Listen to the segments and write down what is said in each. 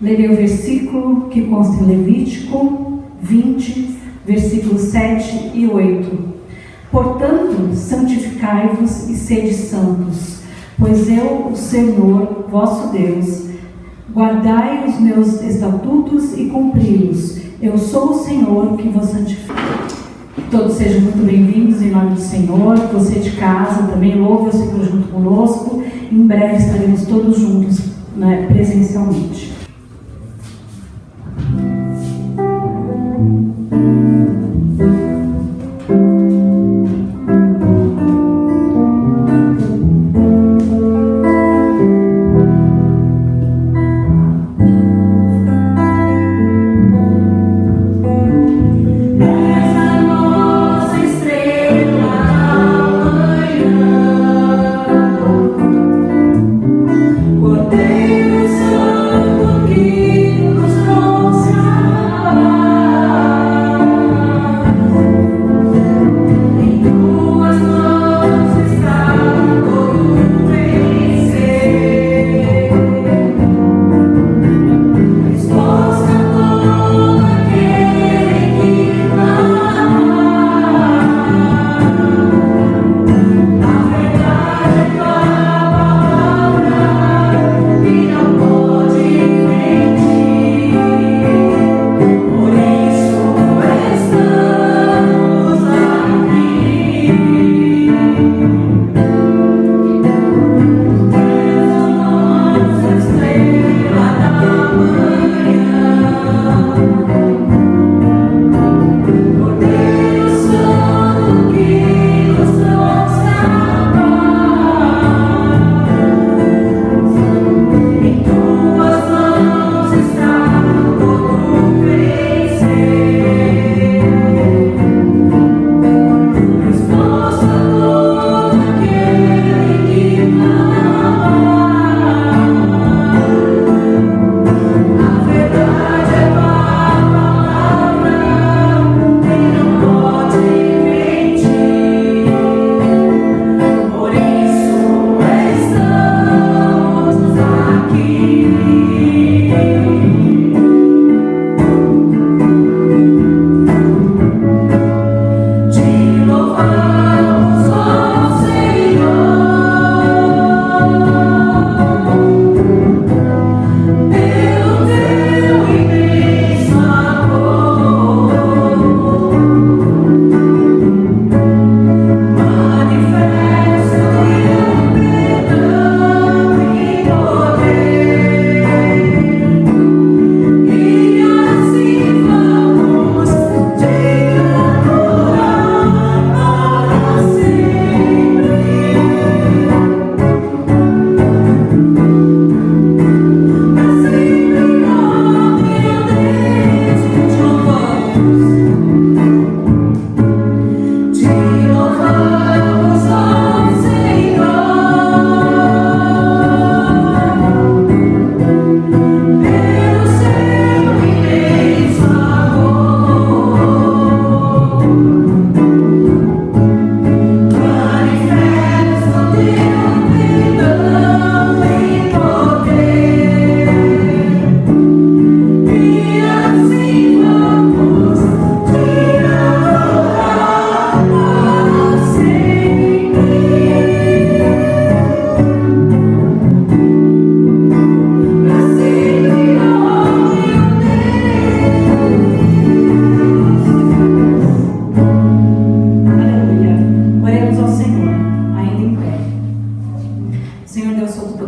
Lerei o versículo que consta em Levítico 20, versículos 7 e 8. Portanto, santificai-vos e sede santos, pois eu, o Senhor, vosso Deus, guardai os meus estatutos e cumpri-los. Eu sou o Senhor que vos santifica. Todos sejam muito bem-vindos em nome do Senhor. Você de casa também, louve o Senhor junto conosco. Em breve estaremos todos juntos, né, presencialmente. Vida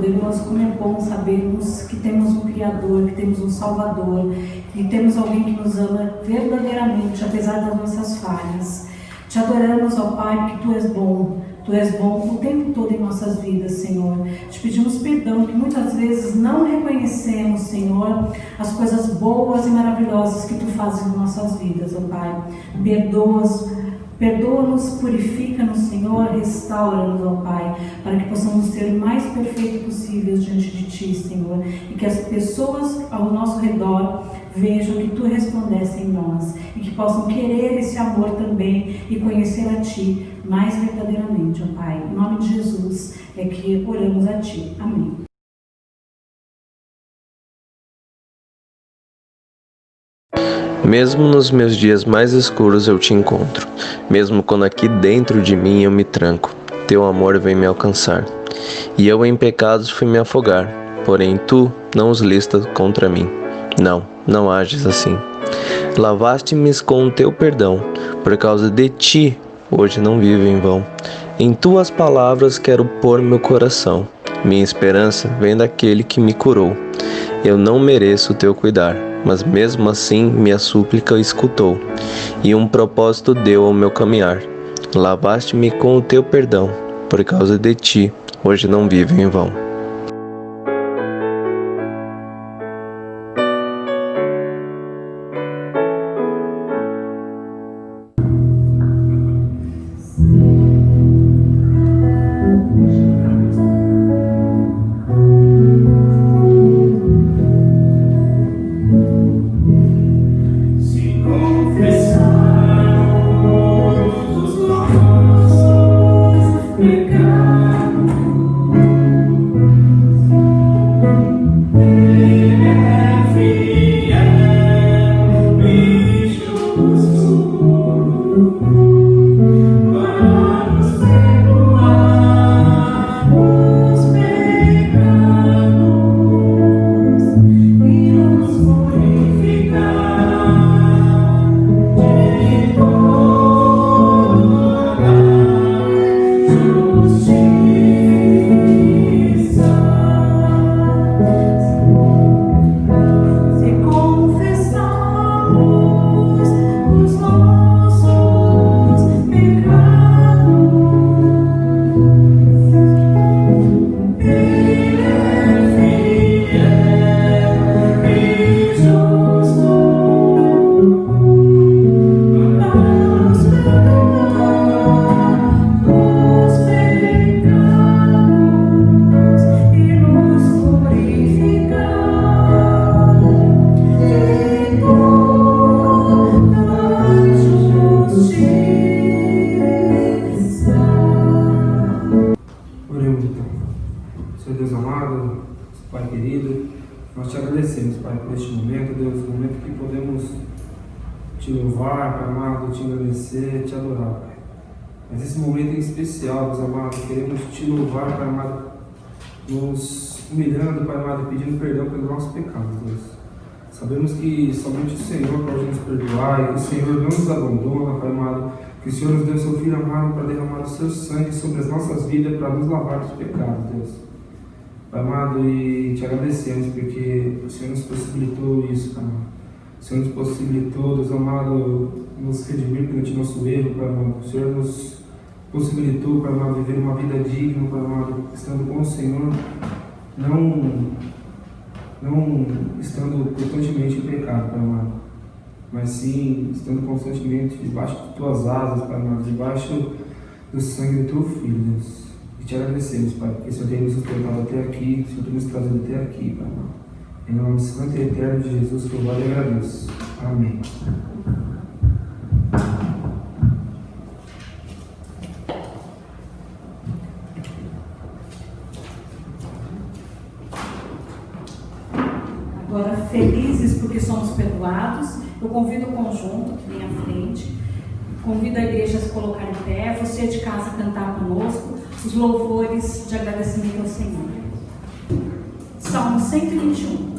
Todo-Poderoso, como é bom sabermos que temos um Criador, que temos um Salvador, que temos alguém que nos ama verdadeiramente, apesar das nossas falhas. Te adoramos, ó Pai, porque Tu és bom. Tu és bom o tempo todo em nossas vidas, Senhor. Te pedimos perdão que muitas vezes não reconhecemos, Senhor, as coisas boas e maravilhosas que Tu fazes em nossas vidas, ó Pai. Perdoa-nos, purifica-nos, Senhor, restaura-nos, ó Pai, para que possamos ser o mais perfeito possível diante de Ti, Senhor, e que as pessoas ao nosso redor vejam que Tu resplandece em nós e que possam querer esse amor também e conhecer a Ti mais verdadeiramente, ó Pai. Em nome de Jesus é que oramos a Ti. Amém. Mesmo nos meus dias mais escuros eu te encontro. Mesmo quando aqui dentro de mim eu me tranco, teu amor vem me alcançar. E eu em pecados fui me afogar, porém tu não os listas contra mim. Não ages assim. Lavaste-me com o teu perdão, por causa de ti hoje não vivo em vão. Em tuas palavras quero pôr meu coração. Minha esperança vem daquele que me curou. Eu não mereço o teu cuidar, mas mesmo assim minha súplica escutou, e um propósito deu ao meu caminhar. Lavaste-me com o teu perdão, por causa de ti, hoje não vivo em vão. Senhor Deus amado, Pai querido, nós te agradecemos, Pai, por este momento, Deus, o momento que podemos te louvar, Pai amado, te agradecer, te adorar, Pai. Mas esse momento em especial, Deus amado, queremos te louvar, Pai amado, nos humilhando, Pai amado, pedindo perdão pelos nossos pecados, Deus. Sabemos que somente o Senhor pode nos perdoar e que o Senhor não nos abandona, Pai amado, que o Senhor nos deu seu Filho amado para derramar o seu sangue sobre as nossas vidas, para nos lavar dos pecados, Deus. Pai amado, e te agradecemos porque o Senhor nos possibilitou isso, Pai amado. O Senhor nos possibilitou, Deus amado, nos redimir perante o nosso erro, Pai amado. O Senhor nos possibilitou, Pai amado, viver uma vida digna, Pai amado, estando com o Senhor, não estando constantemente em pecado, Pai amado, mas sim estando constantemente debaixo de tuas asas, Pai amado, debaixo do sangue do teu Filho, Deus. E te agradecemos, Pai, porque o Senhor tem nos sustentado até aqui, o Senhor tem nos trazido até aqui, Pai amado. Em nome santo e eterno de Jesus, que eu louvado e agradeço. Amém. Agora, felizes porque somos perdoados, eu convido o conjunto que vem à frente, convido a igreja a se colocar em pé, você de casa cantar conosco os louvores de agradecimento ao Senhor. Salmo 121.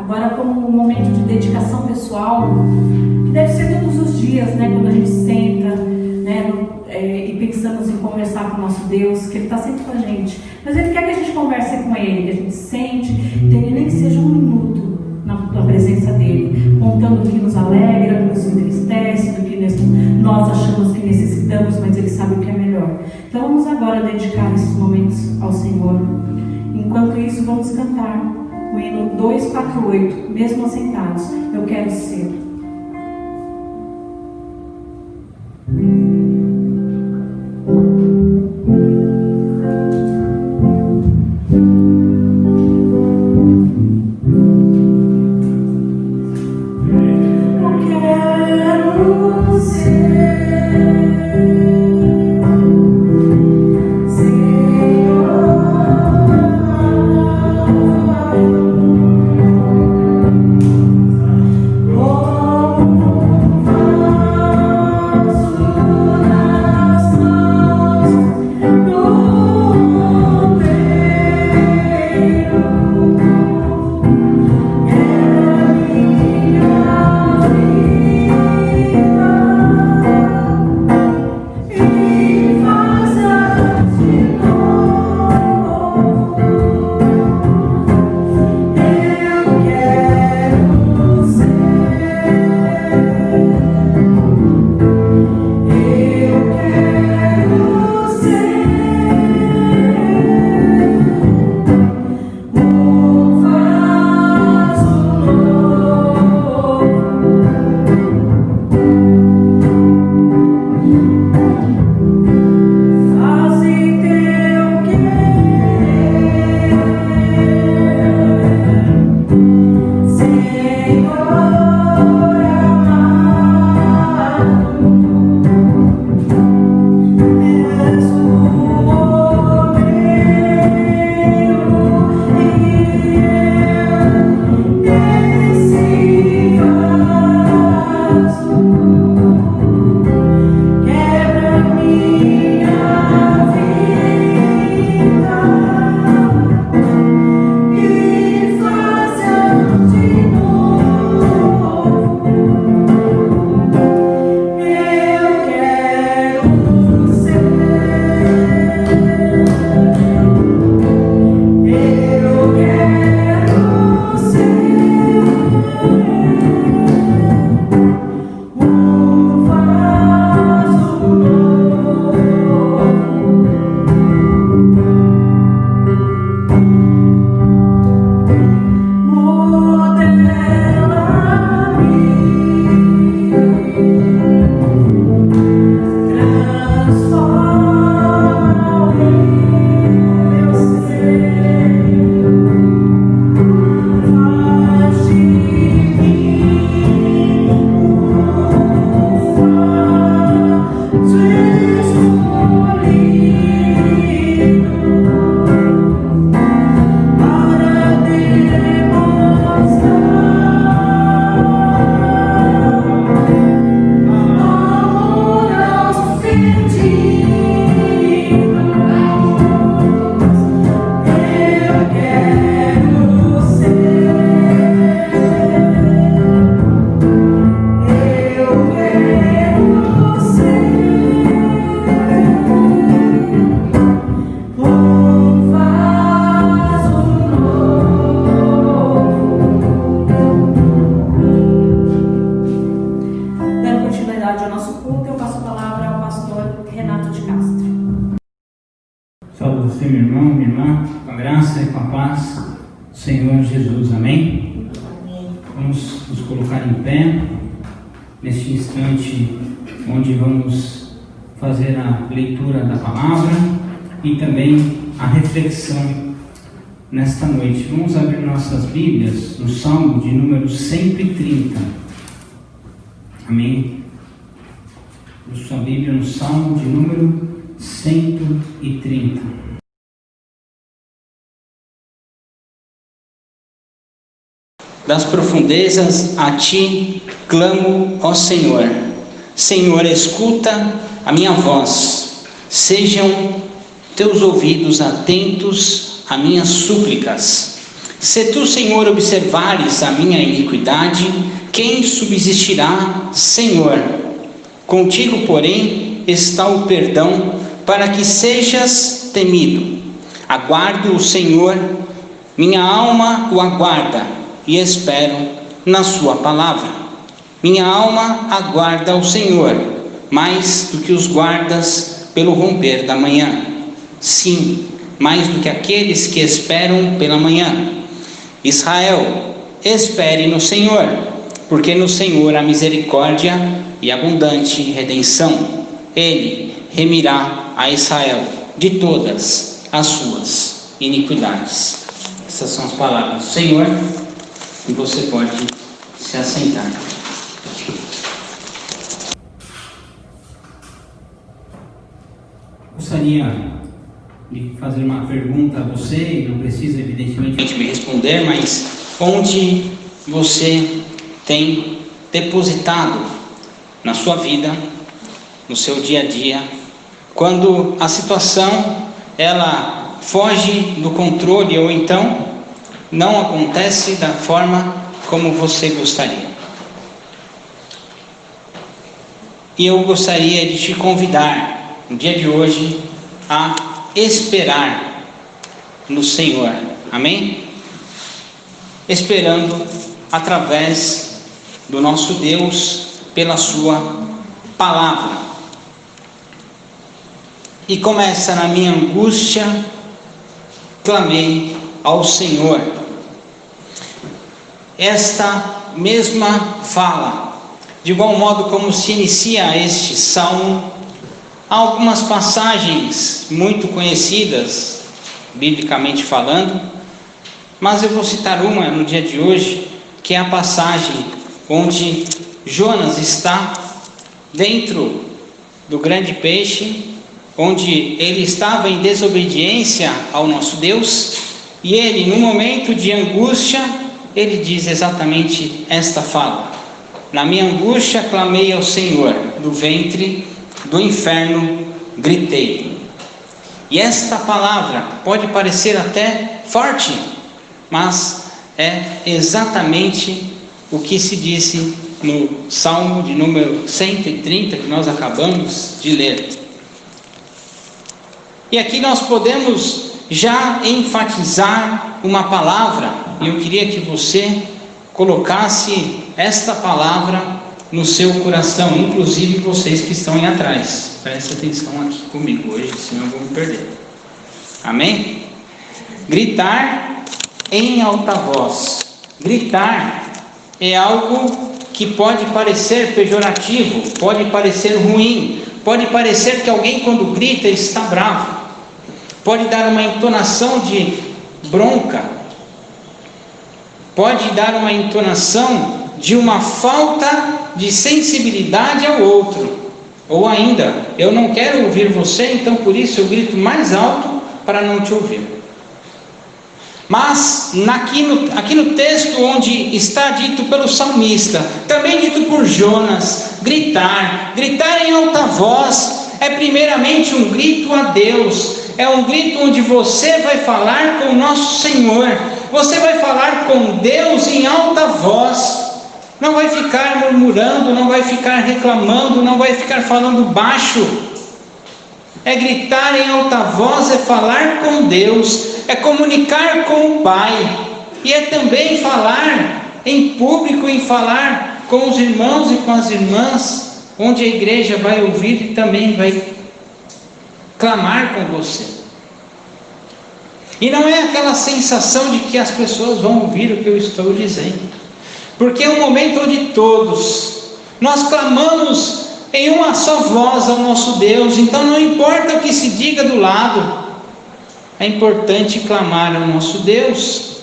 Agora, como um momento de dedicação pessoal, que deve ser todos os dias, né? Quando a gente senta, né? E pensamos em conversar com o nosso Deus, que Ele está sempre com a gente. Mas Ele quer que a gente converse com Ele, que a gente sente, tenha nem que seja um minuto na presença dEle, contando o que nos alegra, o que nos entristece, do que nós achamos que necessitamos, mas Ele sabe o que é melhor. Então vamos agora dedicar esses momentos ao Senhor. Enquanto isso, vamos cantar o hino 248, mesmo assentados, eu quero ser. Senhor Jesus, amém? Vamos nos colocar em pé neste instante onde vamos fazer a leitura da palavra e também a reflexão nesta noite. Vamos abrir nossas Bíblias no Salmo de número 130, amém? Sua Bíblia no Salmo de número 130. Das profundezas a ti clamo, ó Senhor. Senhor, escuta a minha voz. Sejam teus ouvidos atentos a minhas súplicas. Se tu, Senhor, observares a minha iniquidade, quem subsistirá, Senhor? Contigo, porém, está o perdão, para que sejas temido. Aguardo o Senhor, minha alma o aguarda, e espero na sua palavra. Minha alma aguarda o Senhor, mais do que os guardas pelo romper da manhã. Sim, mais do que aqueles que esperam pela manhã. Israel, espere no Senhor, porque no Senhor há misericórdia e abundante redenção. Ele remirá a Israel de todas as suas iniquidades. Essas são as palavras do Senhor, e você pode se assentar. Gostaria de fazer uma pergunta a você, e não precisa evidentemente me responder, mas onde você tem depositado na sua vida, no seu dia a dia, quando a situação ela foge do controle, ou então não acontece da forma como você gostaria. E eu gostaria de te convidar no dia de hoje a esperar no Senhor, amém? Esperando através do nosso Deus, pela sua palavra. E começa: na minha angústia, clamei ao Senhor. Esta mesma fala, de igual modo como se inicia este salmo, há algumas passagens muito conhecidas, biblicamente falando, mas eu vou citar uma no dia de hoje, que é a passagem onde Jonas está dentro do grande peixe, onde ele estava em desobediência ao nosso Deus, e ele, no momento de angústia, ele diz exatamente esta fala: na minha angústia clamei ao Senhor, do ventre do inferno gritei. E esta palavra pode parecer até forte, mas é exatamente o que se disse no Salmo de número 130, que nós acabamos de ler. E aqui nós podemos já enfatizar uma palavra, e eu queria que você colocasse esta palavra no seu coração, inclusive vocês que estão aí atrás. Preste atenção aqui comigo hoje, senão eu vou me perder. Amém? Gritar em alta voz. Gritar é algo que pode parecer pejorativo, pode parecer ruim, pode parecer que alguém quando grita está bravo, pode dar uma entonação de bronca, pode dar uma entonação de uma falta de sensibilidade ao outro, ou ainda, eu não quero ouvir você, então por isso eu grito mais alto para não te ouvir. Mas aqui no texto onde está dito pelo salmista, também dito por Jonas, gritar em alta voz, é primeiramente um grito a Deus, é um grito onde você vai falar com o nosso Senhor, você vai falar com Deus em alta voz, não vai ficar murmurando, não vai ficar reclamando, não vai ficar falando baixo. É gritar em alta voz, é falar com Deus, é comunicar com o Pai, e é também falar em público, em falar com os irmãos e com as irmãs, onde a igreja vai ouvir e também vai clamar com você. E não é aquela sensação de que as pessoas vão ouvir o que eu estou dizendo, porque é um momento onde todos nós clamamos em uma só voz ao nosso Deus. Então não importa o que se diga do lado, é importante clamar ao nosso Deus.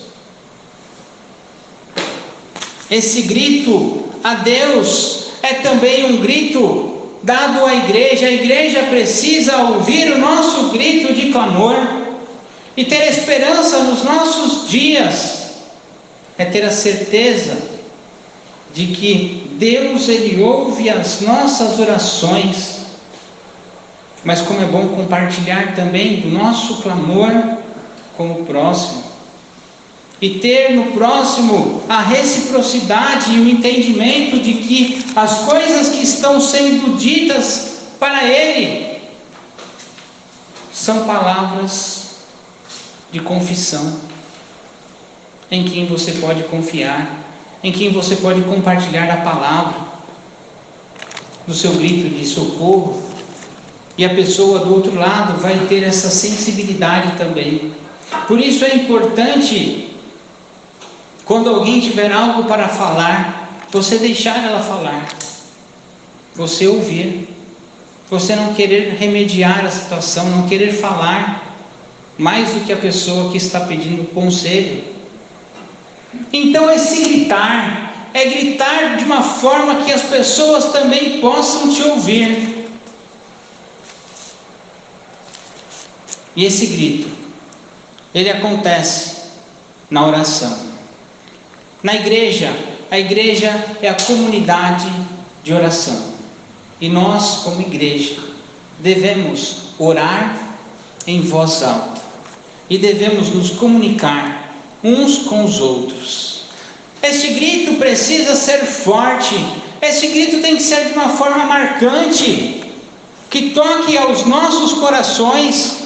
Esse grito a Deus é também um grito dado à igreja. A igreja precisa ouvir o nosso grito de clamor e ter esperança nos nossos dias, é ter a certeza de que Deus, Ele ouve as nossas orações, mas como é bom compartilhar também do nosso clamor com o próximo. e ter no próximo a reciprocidade e o entendimento de que as coisas que estão sendo ditas para ele são palavras de confissão, em quem você pode confiar, em quem você pode compartilhar a palavra, do seu grito de socorro, e a pessoa do outro lado vai ter essa sensibilidade também. Por isso é importante, quando alguém tiver algo para falar, você deixar ela falar, você ouvir, você não querer remediar a situação, não querer falar mais do que a pessoa que está pedindo conselho. Então esse gritar é gritar de uma forma que as pessoas também possam te ouvir. E esse grito, ele acontece na oração. Na igreja, a igreja é a comunidade de oração. E nós, como igreja, devemos orar em voz alta. E devemos nos comunicar uns com os outros. Este grito precisa ser forte. Este grito tem que ser de uma forma marcante, que toque aos nossos corações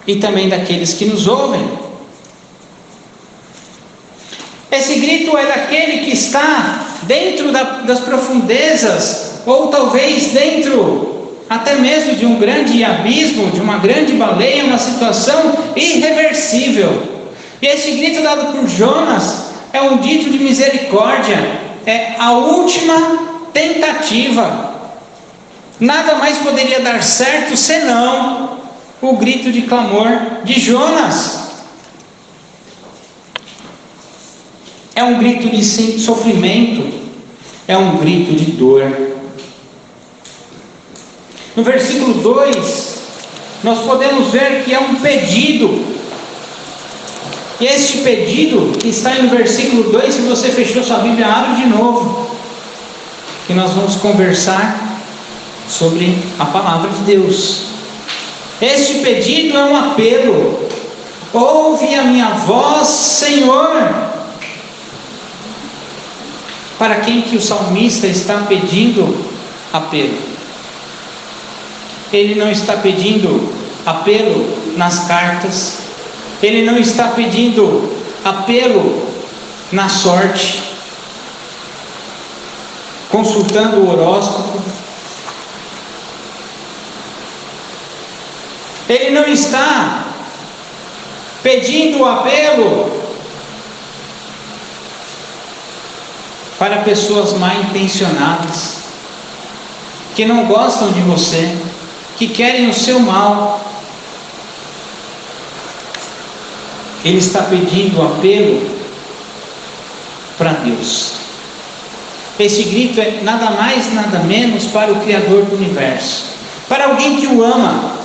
e também daqueles que nos ouvem. Esse grito é daquele que está dentro das profundezas, ou talvez dentro até mesmo de um grande abismo, de uma grande baleia, uma situação irreversível. E esse grito dado por Jonas é um grito de misericórdia, é a última tentativa. Nada mais poderia dar certo senão o grito de clamor de Jonas. É um grito de sofrimento, é um grito de dor. No versículo 2, nós podemos ver que é um pedido. E este pedido que está no versículo 2, se você fechou sua Bíblia, abre de novo, que nós vamos conversar sobre a palavra de Deus. Este pedido é um apelo. Ouve a minha voz, Senhor. Para quem que o salmista está pedindo apelo? Ele não está pedindo apelo nas cartas, ele não está pedindo apelo na sorte, consultando o horóscopo. Ele não está pedindo apelo para pessoas mal intencionadas, que não gostam de você, que querem o seu mal. Ele está pedindo apelo para Deus. Esse grito é nada mais, nada menos para o Criador do Universo, para alguém que o ama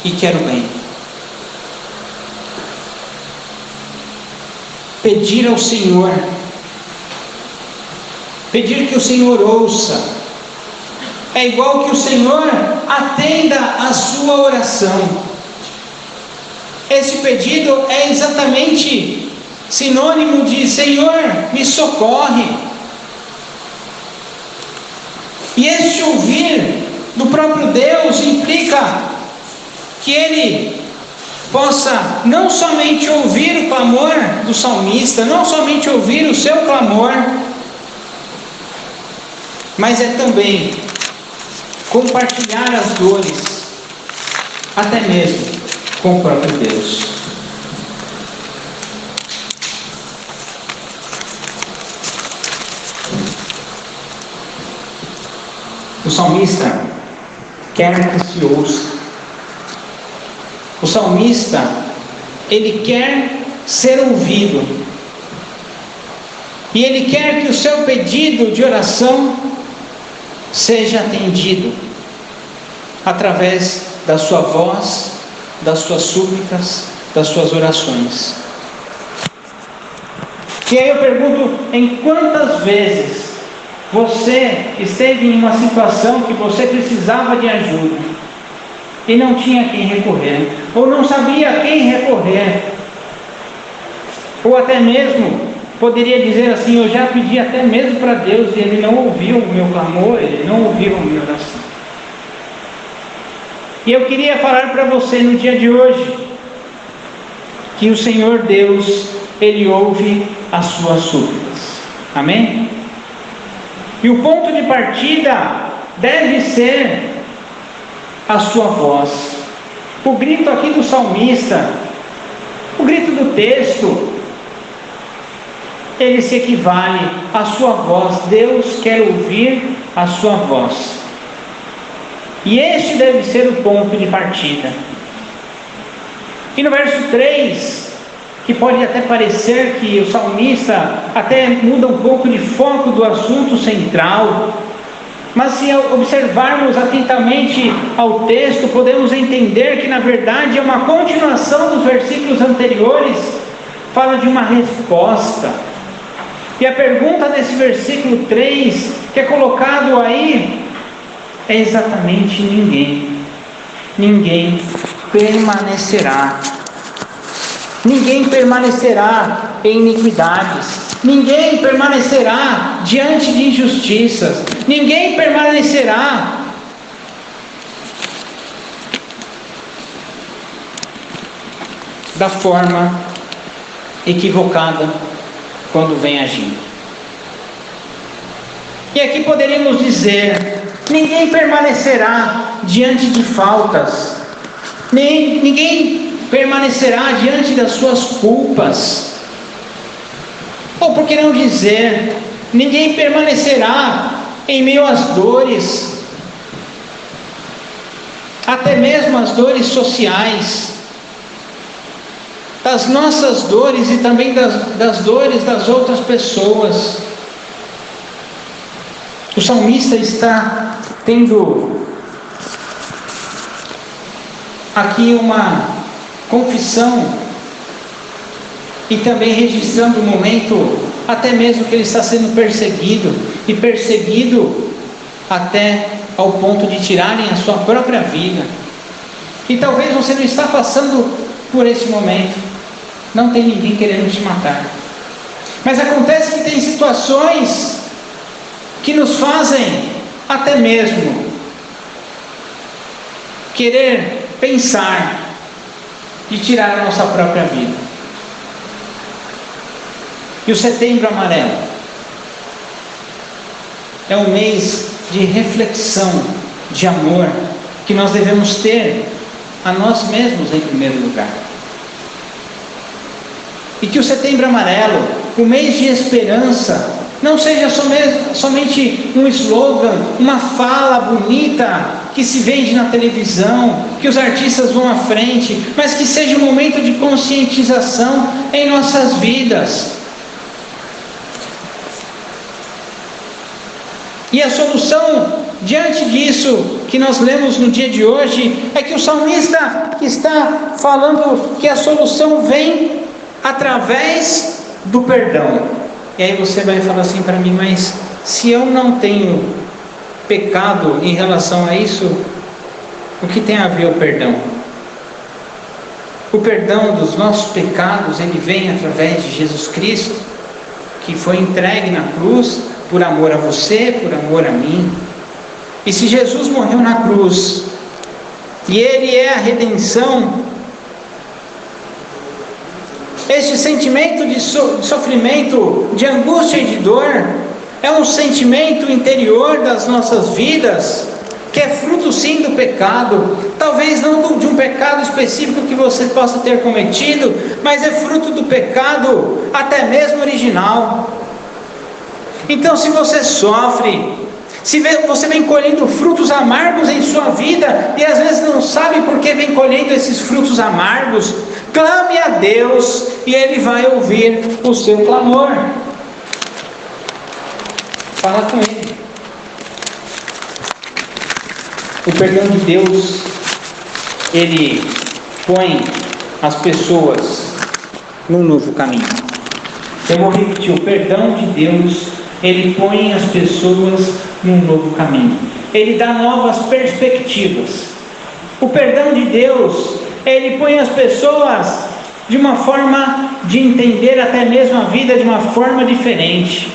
e quer o bem. Pedir ao Senhor, pedir que o Senhor ouça, é igual que o Senhor atenda a sua oração. Esse pedido é exatamente sinônimo de Senhor, me socorre. E este ouvir do próprio Deus implica que Ele possa não somente ouvir o clamor do salmista, não somente ouvir o seu clamor, mas é também compartilhar as dores, até mesmo com o próprio Deus. O salmista quer que se ouça. O salmista, ele quer ser ouvido. E ele quer que o seu pedido de oração seja atendido através da sua voz, das suas súplicas, das suas orações. E aí eu pergunto, em quantas vezes você esteve em uma situação que você precisava de ajuda, e não tinha a quem recorrer, ou não sabia a quem recorrer, ou até mesmo poderia dizer assim: eu já pedi até mesmo para Deus e Ele não ouviu o meu clamor, Ele não ouviu a minha oração. E eu queria falar para você no dia de hoje que o Senhor Deus, Ele ouve as suas súplicas. Amém? E o ponto de partida deve ser a sua voz. O grito aqui do salmista, o grito do texto, ele se equivale à sua voz. Deus quer ouvir a sua voz. E este deve ser o ponto de partida. E no verso 3, que pode até parecer que o salmista até muda um pouco de foco do assunto central, mas se observarmos atentamente ao texto, podemos entender que na verdade é uma continuação dos versículos anteriores, fala de uma resposta. E a pergunta desse versículo 3, que é colocado aí, é exatamente ninguém permanecerá. Ninguém permanecerá em iniquidades. Ninguém permanecerá diante de injustiças. Ninguém permanecerá da forma equivocada quando vem agindo. E aqui poderíamos dizer: ninguém permanecerá diante de faltas. Ninguém permanecerá diante das suas culpas. Ou por que não dizer, ninguém permanecerá em meio às dores, até mesmo as dores sociais, das nossas dores e também das dores das outras pessoas. O salmista está tendo aqui uma confissão e também registrando o momento, até mesmo que ele está sendo perseguido, e perseguido até ao ponto de tirarem a sua própria vida. E talvez você não está passando por esse momento, não tem ninguém querendo te matar, mas acontece que tem situações que nos fazem até mesmo querer pensar de tirar a nossa própria vida. E o Setembro Amarelo é um mês de reflexão, de amor, que nós devemos ter a nós mesmos em primeiro lugar. E que o Setembro Amarelo, o mês de esperança, não seja somente um slogan, uma fala bonita que se vende na televisão, que os artistas vão à frente, mas que seja um momento de conscientização em nossas vidas. E a solução diante disso que nós lemos no dia de hoje é que o salmista está falando que a solução vem através do perdão. E aí você vai falar assim para mim: mas se eu não tenho pecado em relação a isso, o que tem a ver o perdão? O perdão dos nossos pecados, ele vem através de Jesus Cristo, que foi entregue na cruz por amor a você, por amor a mim. E se Jesus morreu na cruz, e Ele é a redenção, este sentimento de sofrimento, de angústia e de dor, é um sentimento interior das nossas vidas, que é fruto sim do pecado, talvez não de um pecado específico que você possa ter cometido, mas é fruto do pecado até mesmo original. Então, se você sofre, se você vem colhendo frutos amargos em sua vida, e às vezes não sabe por que vem colhendo esses frutos amargos, clame a Deus, e Ele vai ouvir o seu clamor. Fala com Ele. O perdão de Deus, Ele põe as pessoas num novo caminho. Eu vou repetir: o perdão de Deus, Ele põe as pessoas num novo caminho. Ele dá novas perspectivas. O perdão de Deus, ele põe as pessoas de uma forma de entender até mesmo a vida de uma forma diferente.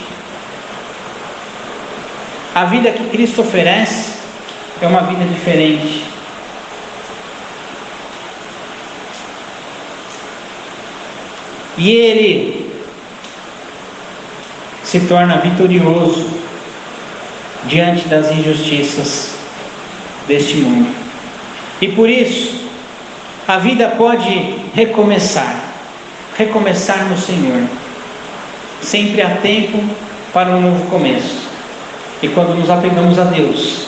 A vida que Cristo oferece é uma vida diferente. E ele se torna vitorioso diante das injustiças deste mundo. E por isso, a vida pode recomeçar no Senhor. Sempre há tempo para um novo começo. E quando nos apegamos a Deus,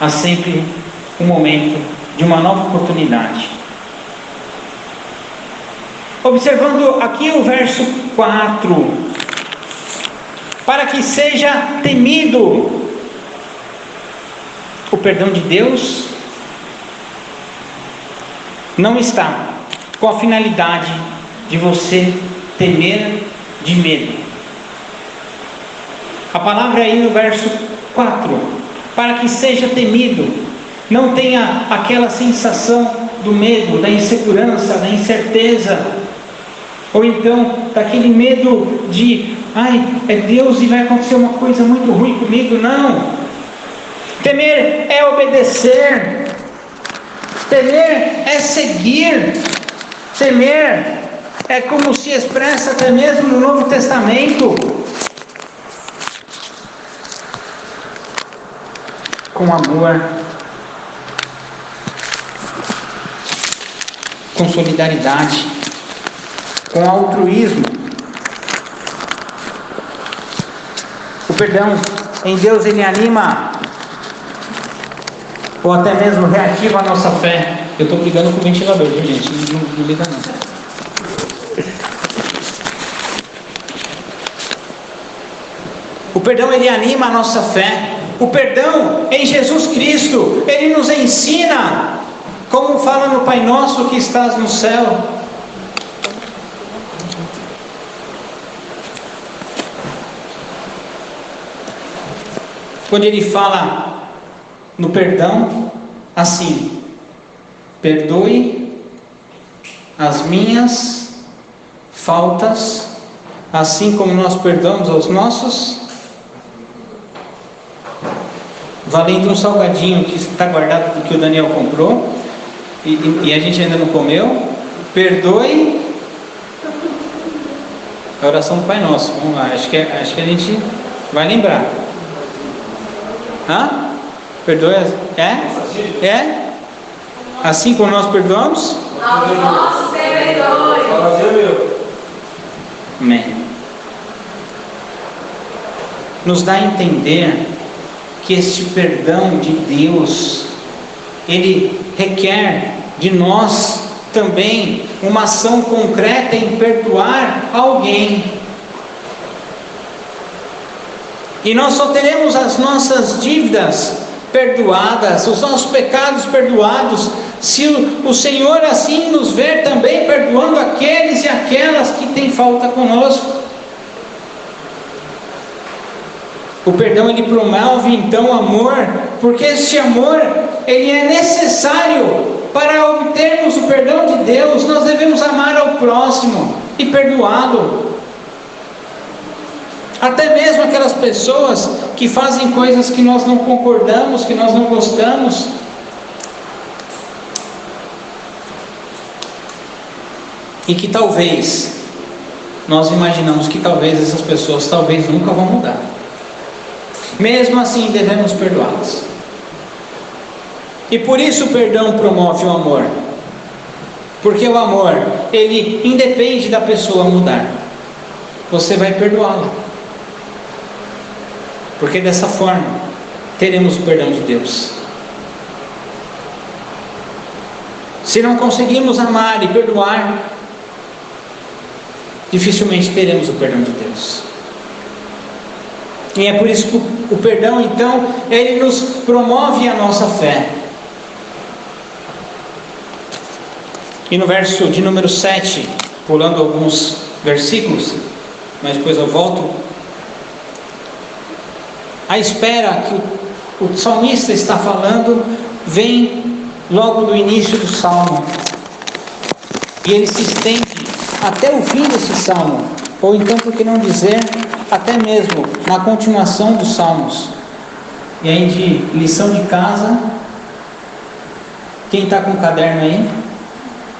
há sempre um momento de uma nova oportunidade. Observando aqui o verso 4: para que seja temido. O perdão de Deus não está com a finalidade de você temer de medo. A palavra aí no verso 4: para que seja temido, não tenha aquela sensação do medo, da insegurança, da incerteza, ou então daquele medo de, é Deus e vai acontecer uma coisa muito ruim comigo. Não. Temer é obedecer. Temer é seguir. Temer é como se expressa até mesmo no Novo Testamento, com amor, com solidariedade, com altruísmo. O perdão em Deus, ele anima ou até mesmo reativa a nossa fé. Eu estou brigando com o ventilador, viu, gente? Não liga não. O perdão, ele anima a nossa fé. O perdão em Jesus Cristo, ele nos ensina, como fala no Pai Nosso que estás no céu. Quando ele fala no perdão, assim: perdoe as minhas faltas, assim como nós perdoamos aos nossos. Valendo um salgadinho que está guardado porque o Daniel comprou e a gente ainda não comeu. Perdoe. A oração do Pai Nosso. Vamos lá, acho que a gente vai lembrar. Perdoe. É? Assim como nós perdoamos? Aos nossos devedores. Amém. Nos dá a entender que este perdão de Deus, ele requer de nós também uma ação concreta em perdoar alguém. E nós só teremos as nossas dívidas perdoadas, os nossos pecados perdoados, se o Senhor assim nos ver também perdoando aqueles e aquelas que têm falta conosco. O perdão, ele promove então o amor, porque esse amor, ele é necessário para obtermos o perdão de Deus. Nós devemos amar ao próximo e perdoá-lo. Até mesmo aquelas pessoas que fazem coisas que nós não concordamos, que nós não gostamos. E que talvez, nós imaginamos que talvez essas pessoas nunca vão mudar. Mesmo assim, devemos perdoá-las. E por isso o perdão promove o amor. Porque o amor, ele independe da pessoa mudar. Você vai perdoá-la. Porque dessa forma, teremos o perdão de Deus. Se não conseguimos amar e perdoar, dificilmente teremos o perdão de Deus. E é por isso que o perdão, então, ele nos promove a nossa fé. E no verso de número 7, pulando alguns versículos, mas depois eu volto, a espera que o salmista está falando vem logo do início do salmo, e ele se estende até o fim desse salmo, ou então, por que não dizer, até mesmo na continuação dos salmos. E aí, de lição de casa, quem está com o caderno aí,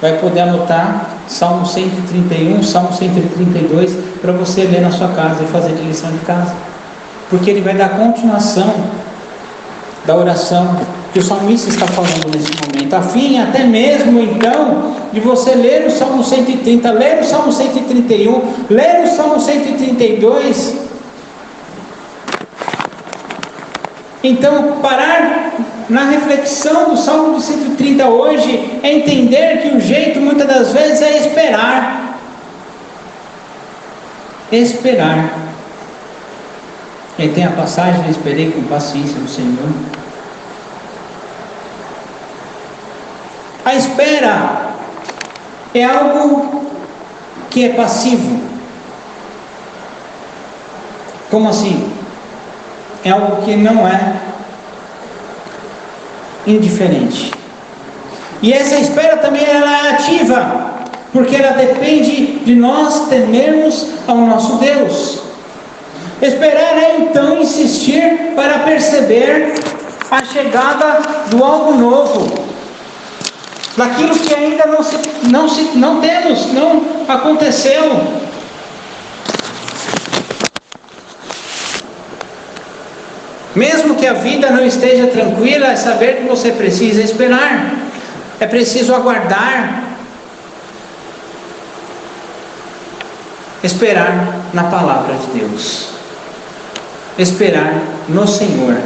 vai poder anotar Salmo 131, Salmo 132, para você ler na sua casa e fazer de lição de casa, porque ele vai dar continuação da oração que o salmista está falando nesse momento, a fim até mesmo então de você ler o Salmo 130, ler o Salmo 131, ler o Salmo 132. Então, parar na reflexão do Salmo 130 hoje é entender que o jeito muitas das vezes é esperar. Esperar. E tem a passagem: esperei com paciência no Senhor. A espera é algo que é passivo. Como assim? É algo que não é indiferente. E essa espera também ela é ativa, porque ela depende de nós temermos ao nosso Deus. Esperar é então insistir para perceber a chegada do algo novo, daquilo que ainda não temos, não aconteceu. Mesmo que a vida não esteja tranquila, é saber que você precisa esperar, é preciso aguardar, esperar na palavra de Deus, esperar no Senhor.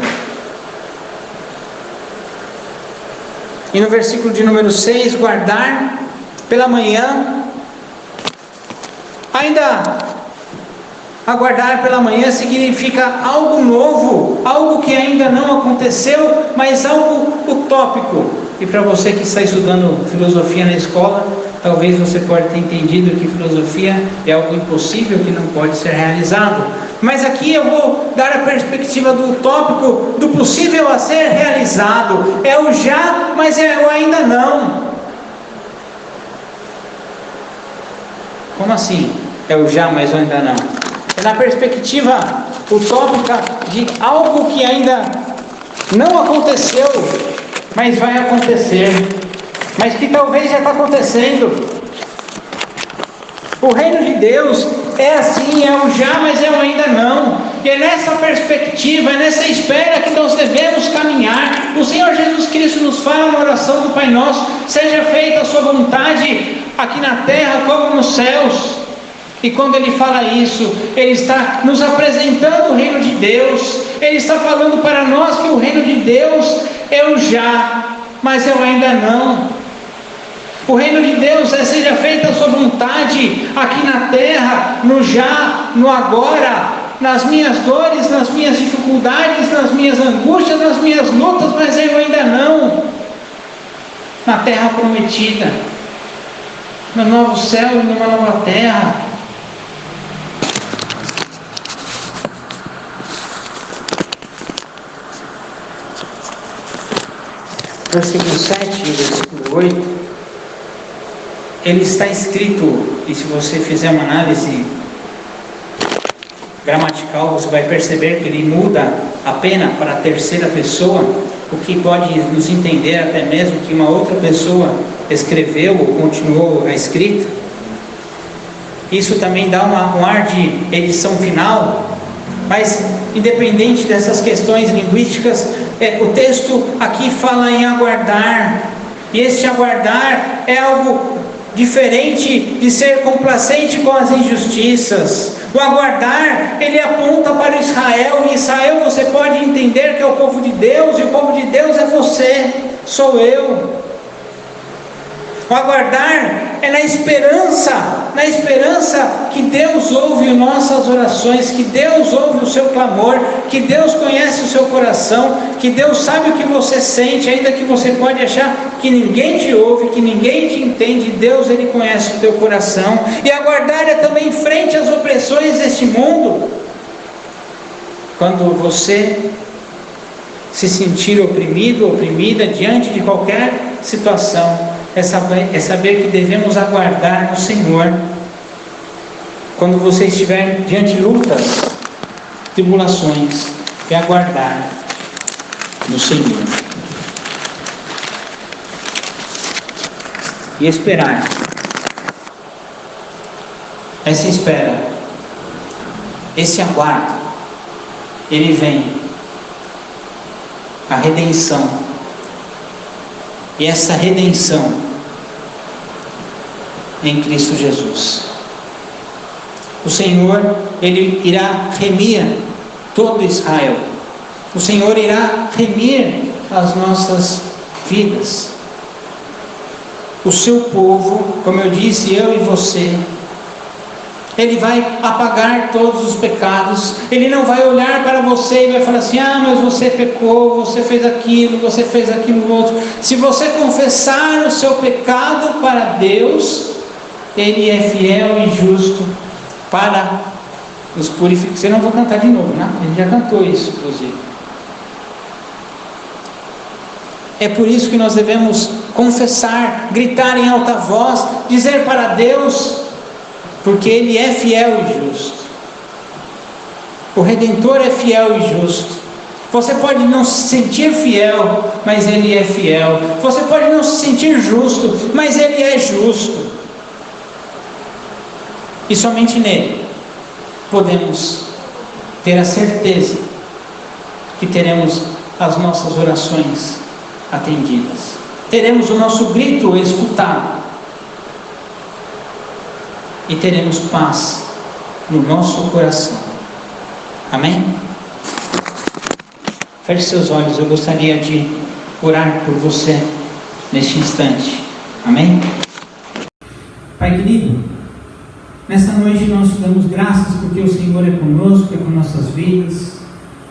E no versículo de número 6, guardar pela manhã, ainda aguardar pela manhã significa algo novo, algo que ainda não aconteceu, mas algo utópico. E para você que está estudando filosofia na escola, talvez você pode ter entendido que filosofia é algo impossível, que não pode ser realizado. Mas aqui eu vou dar a perspectiva do utópico, do possível a ser realizado. É o já, mas é o ainda não. Como assim? É o já, mas o ainda não? É na perspectiva utópica de algo que ainda não aconteceu, mas vai acontecer, mas que talvez já está acontecendo. O reino de Deus é assim, é o já, mas é o ainda não. E é nessa perspectiva, é nessa espera que nós devemos caminhar. O Senhor Jesus Cristo nos fala na oração do Pai Nosso: seja feita a sua vontade aqui na terra como nos céus. E quando ele fala isso, ele está nos apresentando o reino de Deus. Ele está falando para nós que o reino de Deus é o já, mas é o ainda não. O reino de Deus é: seja feita a sua vontade aqui na terra, no já, no agora, nas minhas dores, nas minhas dificuldades, nas minhas angústias, nas minhas lutas, mas é o ainda não. Na terra prometida, no novo céu e numa nova terra. Versículo 7 e versículo 8, ele está escrito, e se você fizer uma análise gramatical, você vai perceber que ele muda a pena para a terceira pessoa, o que pode nos entender até mesmo que uma outra pessoa escreveu ou continuou a escrita. Isso também dá um ar de edição final, mas independente dessas questões linguísticas, o texto aqui fala em aguardar, e este aguardar é algo diferente de ser complacente com as injustiças. O aguardar, ele aponta para Israel, e Israel você pode entender que é o povo de Deus, e o povo de Deus é você, sou eu. O aguardar é na esperança que Deus ouve nossas orações, que Deus ouve o seu clamor, que Deus conhece o seu coração, que Deus sabe o que você sente, ainda que você pode achar que ninguém te ouve, que ninguém te entende, Deus, ele conhece o teu coração. E aguardar é também frente às opressões deste mundo, quando você se sentir oprimido ou oprimida diante de qualquer situação, é saber que devemos aguardar no Senhor. Quando você estiver diante de lutas, tribulações, é aguardar no Senhor e esperar. Essa espera, esse aguardo, ele vem a redenção, e essa redenção em Cristo Jesus. O Senhor, ele irá remir todo Israel. O Senhor irá remir as nossas vidas. O seu povo, como eu disse, eu e você, Ele vai apagar todos os pecados. Ele não vai olhar para você e vai falar assim: ah, mas você pecou, você fez aquilo outro. Se você confessar o seu pecado para Deus, Ele é fiel e justo para nos purificar. Você não vou cantar de novo, né? A gente já cantou isso, inclusive. É por isso que nós devemos confessar, gritar em alta voz, dizer para Deus, porque Ele é fiel e justo. O Redentor é fiel e justo. Você pode não se sentir fiel, mas Ele é fiel. Você pode não se sentir justo, mas Ele é justo. E somente nele podemos ter a certeza que teremos as nossas orações atendidas. Teremos o nosso grito escutado. E teremos paz no nosso coração. Amém? Feche seus olhos, eu gostaria de orar por você neste instante. Amém? Pai querido, nessa noite nós te damos graças porque o Senhor é conosco, é com nossas vidas.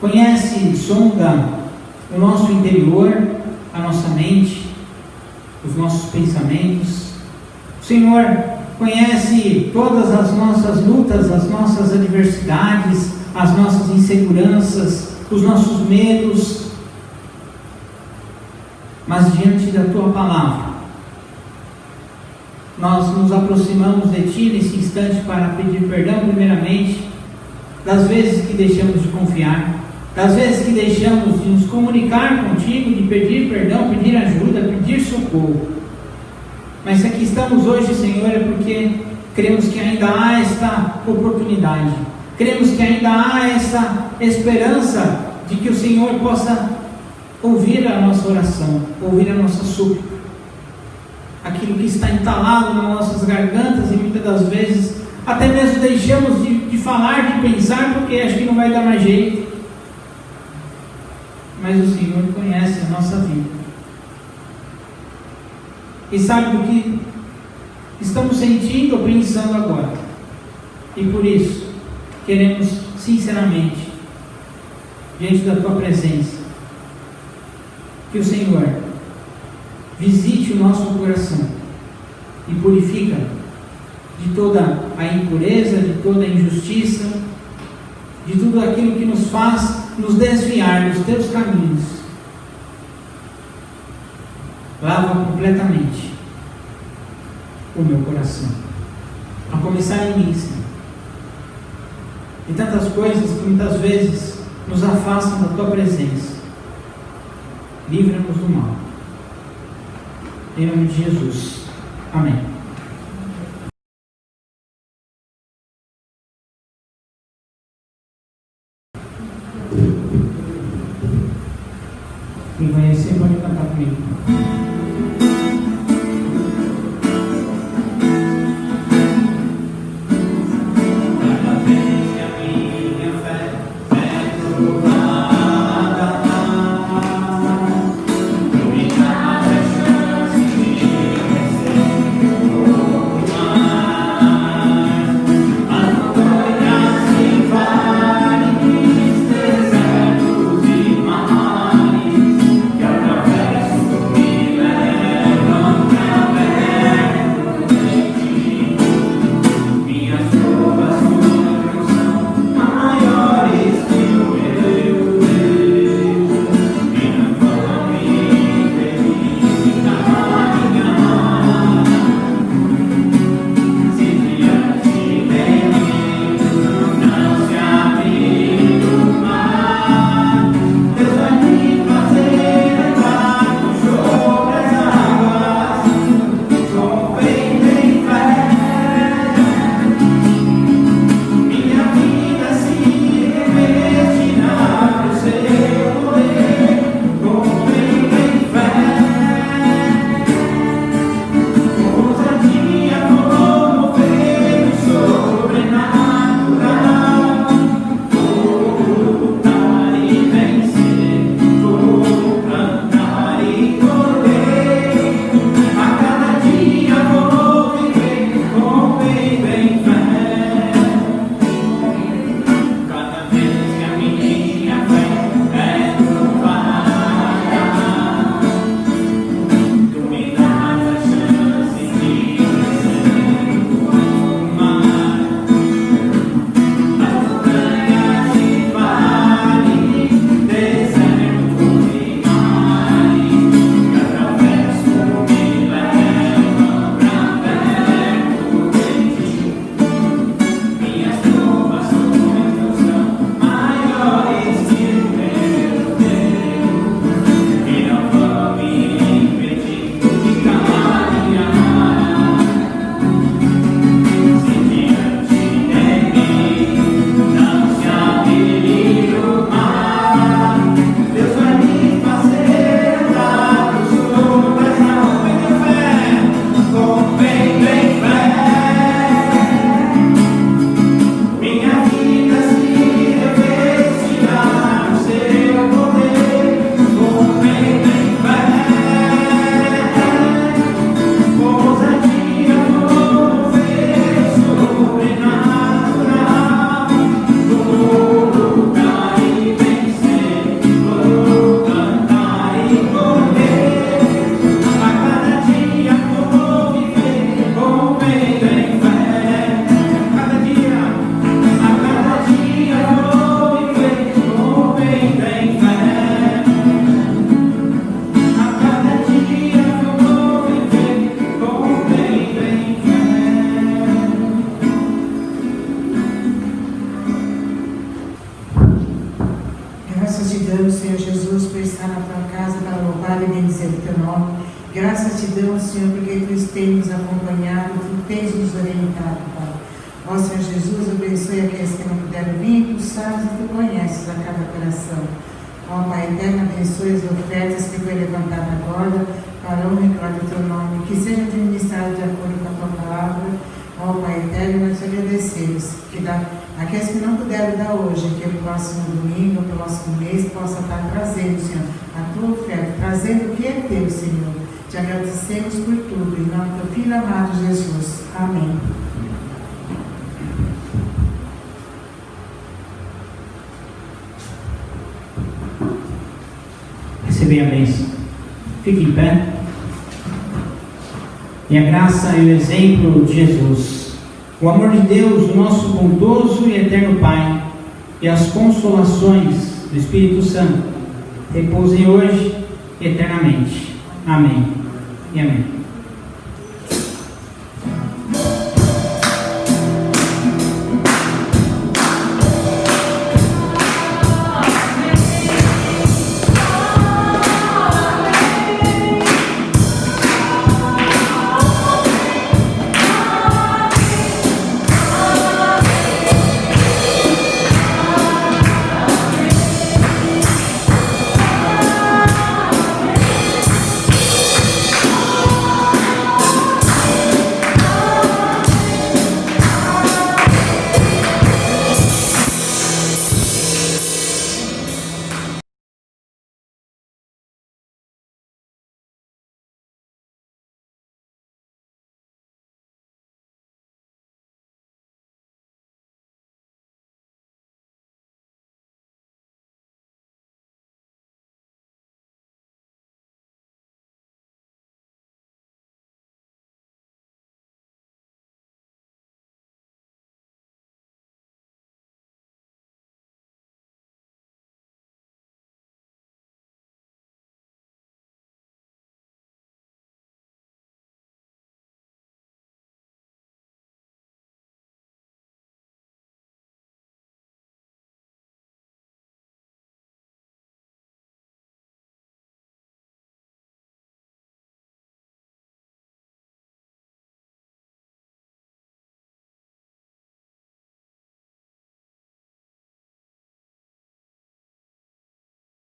Conhece, sonda o nosso interior, a nossa mente, os nossos pensamentos. O Senhor conhece todas as nossas lutas, as nossas adversidades, as nossas inseguranças, os nossos medos. Mas diante da Tua palavra, nós nos aproximamos de Ti nesse instante para pedir perdão primeiramente das vezes que deixamos de confiar, das vezes que deixamos de nos comunicar contigo, de pedir perdão, pedir ajuda, pedir socorro. Mas se aqui estamos hoje, Senhor, é porque cremos que ainda há esta oportunidade, cremos que ainda há essa esperança de que o Senhor possa ouvir a nossa oração, ouvir a nossa súplica, aquilo que está entalado nas nossas gargantas, e muitas das vezes até mesmo deixamos de falar, de pensar, porque acho que não vai dar mais jeito. Mas o Senhor conhece a nossa vida e sabe do que estamos sentindo ou pensando agora, e por isso queremos sinceramente, diante da Tua presença, que o Senhor visite o nosso coração e purifica de toda a impureza, de toda a injustiça, de tudo aquilo que nos faz nos desviar dos Teus caminhos. Lava completamente o meu coração, a começar em mim, Senhor. E tantas coisas que muitas vezes nos afastam da Tua presença. Livra-nos do mal. Em nome de Jesus. Amém. Quem conhecer pode cantar comigo. Milagres damos, Senhor Jesus, por estar na tua casa para louvar e bendizer o teu nome. Graças te damos, Senhor, porque tu tens nos acompanhado, tu tens nos orientado, Pai. Ó Senhor Jesus, abençoe aqueles que não puderam vir, tu sabes e tu conheces a cada coração. Ó Pai eterno, abençoe as ofertas que foi levantada agora, para a honra e glória do teu nome, que seja administrado de acordo com a tua palavra. Ó Pai eterno, nós te agradecemos, que aqueles que não puderam dar hoje, que o próximo domingo, o próximo mês, possa estar trazendo, Senhor, a tua oferta, trazendo o que é teu, Senhor. Te agradecemos por tudo, em nome do teu Filho amado Jesus. Amém. Receber a bênção. Fique em pé. E a graça e o exemplo de Jesus, o amor de Deus, o nosso bondoso e eterno Pai, e as consolações do Espírito Santo repousem hoje e eternamente. Amém e amém.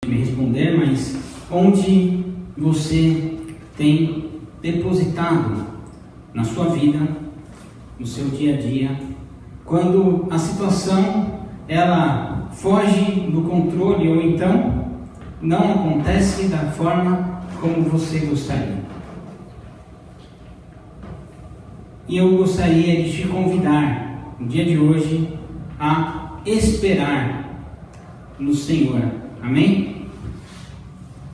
Me responder, mas onde você tem depositado na sua vida, no seu dia a dia, quando a situação ela foge do controle ou então não acontece da forma como você gostaria. E eu gostaria de te convidar no dia de hoje a esperar no Senhor. Amém?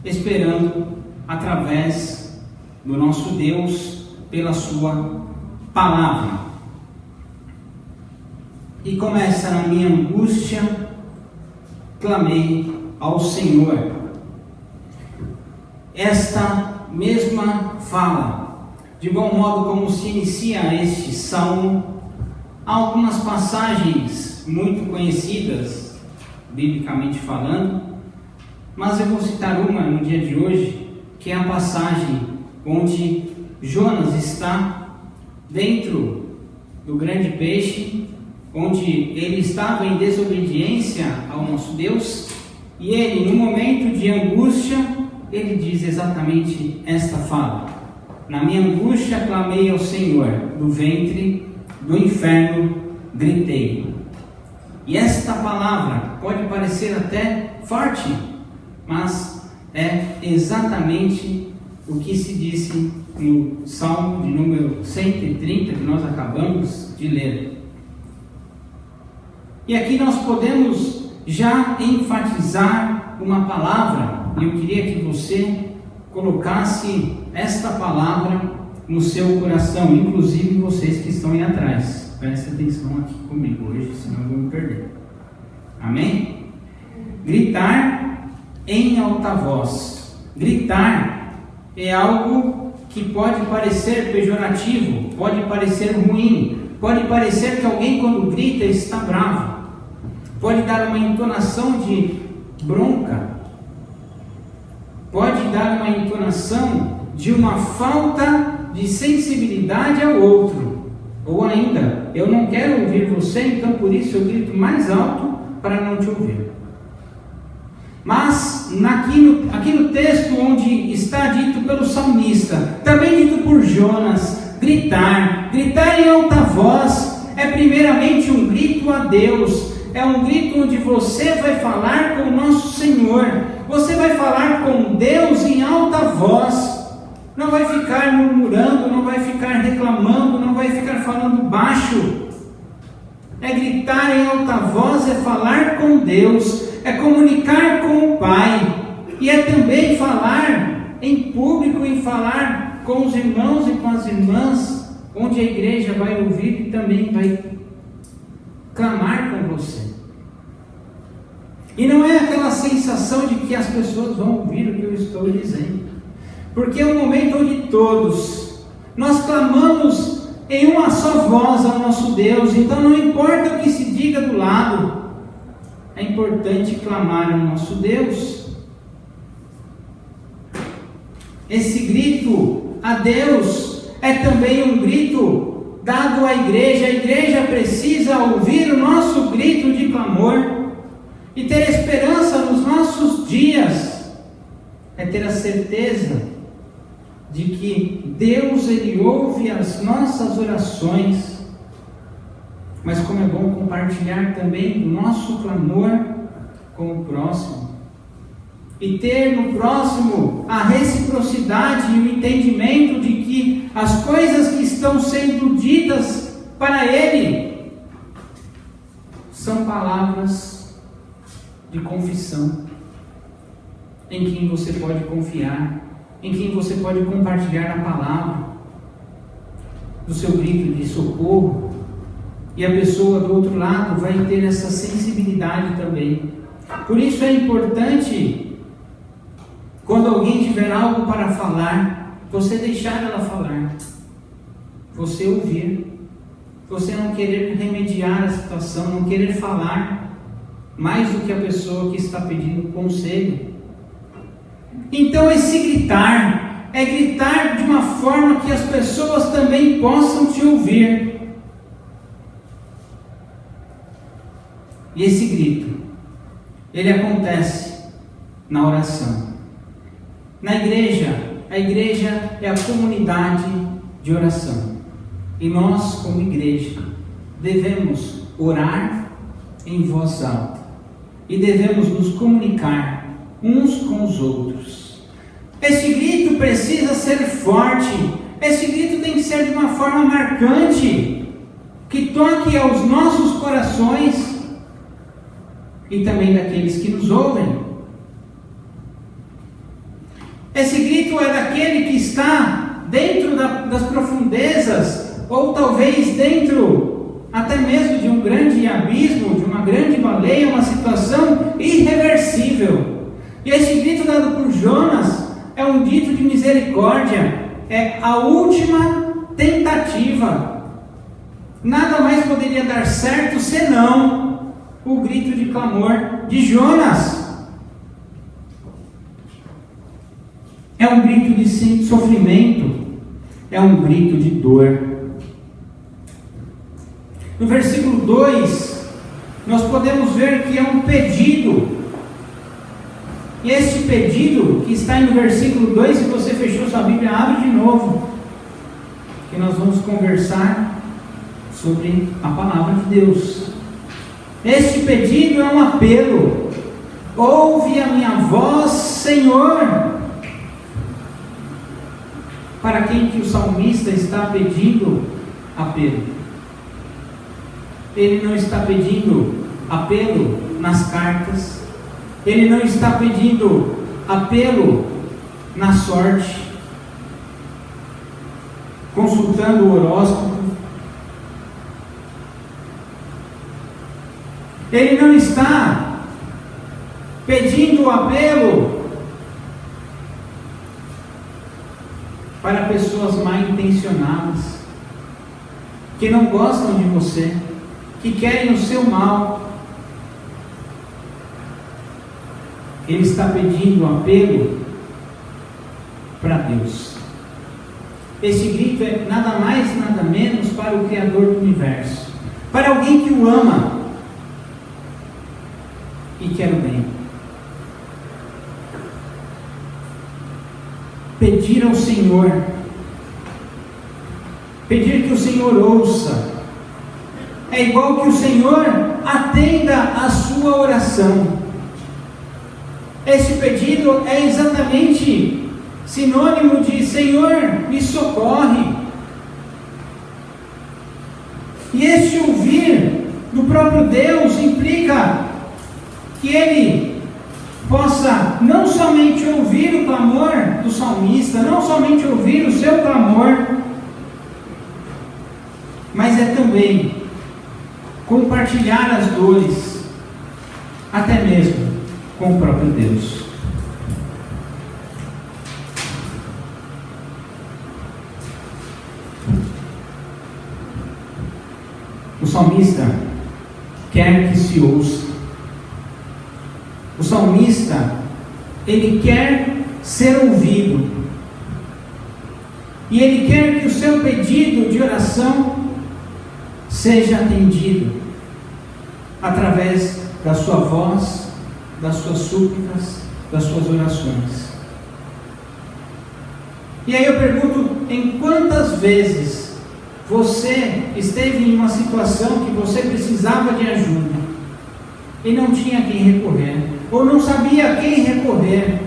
Esperando através do nosso Deus pela sua palavra. E começa: na minha angústia clamei ao Senhor. Esta mesma fala, de bom modo como se inicia este salmo, há algumas passagens muito conhecidas, biblicamente falando, mas eu vou citar uma no dia de hoje, que é a passagem onde Jonas está dentro do grande peixe, onde ele estava em desobediência ao nosso Deus, e ele, no momento de angústia, ele diz exatamente esta fala: na minha angústia clamei ao Senhor, do ventre do inferno gritei. E esta palavra pode parecer até forte, mas é exatamente o que se disse no Salmo de número 130, que nós acabamos de ler. E aqui nós podemos já enfatizar uma palavra, e eu queria que você colocasse esta palavra no seu coração, inclusive vocês que estão aí atrás. Preste atenção aqui comigo hoje, senão eu vou me perder. Amém? Gritar em alta voz. Gritar é algo que pode parecer pejorativo, pode parecer ruim, pode parecer que alguém quando grita está bravo, pode dar uma entonação de bronca, pode dar uma entonação de uma falta de sensibilidade ao outro. Ou ainda, eu não quero ouvir você, então por isso eu grito mais alto para não te ouvir. Mas aqui no texto onde está dito pelo salmista, também dito por Jonas, gritar em alta voz, é primeiramente um grito a Deus, é um grito onde você vai falar com o nosso Senhor, você vai falar com Deus em alta voz, não vai ficar murmurando, não vai ficar reclamando, não vai ficar falando baixo. É gritar em alta voz, é falar com Deus, é comunicar com o Pai, e é também falar em público, e falar com os irmãos e com as irmãs, onde a igreja vai ouvir e também vai clamar com você. E não é aquela sensação de que as pessoas vão ouvir o que eu estou dizendo, porque é um momento onde todos nós clamamos em uma só voz ao nosso Deus. Então não importa o que se diga do lado, é importante clamar ao nosso Deus. Esse grito a Deus é também um grito dado à igreja. A igreja precisa ouvir o nosso grito de clamor e ter esperança nos nossos dias, é ter a certeza de que Deus, Ele ouve as nossas orações, mas como é bom compartilhar também o nosso clamor com o próximo, e ter no próximo a reciprocidade e o entendimento de que as coisas que estão sendo ditas para ele são palavras de confissão, em quem você pode confiar, em quem você pode compartilhar a palavra do seu grito de socorro, e a pessoa do outro lado vai ter essa sensibilidade também. Por isso é importante, quando alguém tiver algo para falar, você deixar ela falar, você ouvir, você não querer remediar a situação, não querer falar mais do que a pessoa que está pedindo conselho. Então esse gritar é gritar de uma forma que as pessoas também possam te ouvir. E esse grito, ele acontece na oração. Na igreja, a igreja é a comunidade de oração. E nós, como igreja, devemos orar em voz alta. E devemos nos comunicar uns com os outros. Esse grito precisa ser forte. Esse grito tem que ser de uma forma marcante, que toque aos nossos corações e também daqueles que nos ouvem. Esse grito é daquele que está dentro das profundezas, ou talvez dentro até mesmo de um grande abismo, de uma grande baleia, uma situação irreversível. E esse grito dado por Jonas é um grito de misericórdia, é a última tentativa. Nada mais poderia dar certo senão o grito de clamor de Jonas. É um grito de sofrimento, é um grito de dor. No versículo 2, nós podemos ver que é um pedido. E este pedido que está no versículo 2, se você fechou sua Bíblia, abre de novo, que nós vamos conversar sobre a palavra de Deus. Este pedido é um apelo. Ouve a minha voz, Senhor. Para quem que o salmista está pedindo apelo? Ele não está pedindo apelo nas cartas, ele não está pedindo apelo na sorte, consultando o horóscopo, ele não está pedindo apelo para pessoas mal intencionadas, que não gostam de você, que querem o seu mal. Ele está pedindo apelo para Deus. Esse grito é nada mais, nada menos para o Criador do Universo, para alguém que o ama e quer o bem. Pedir ao Senhor, pedir que o Senhor ouça, é igual que o Senhor atenda a sua oração. Esse pedido é exatamente sinônimo de Senhor, me socorre. E este ouvir do próprio Deus implica que Ele possa não somente ouvir o clamor do salmista, não somente ouvir o seu clamor, mas é também compartilhar as dores, até mesmo com o próprio Deus. O salmista quer que se ouça. O salmista, ele quer ser ouvido. E ele quer que o seu pedido de oração seja atendido através da sua voz, das suas súplicas, das suas orações. E aí eu pergunto, em quantas vezes você esteve em uma situação que você precisava de ajuda e não tinha a quem recorrer, ou não sabia a quem recorrer,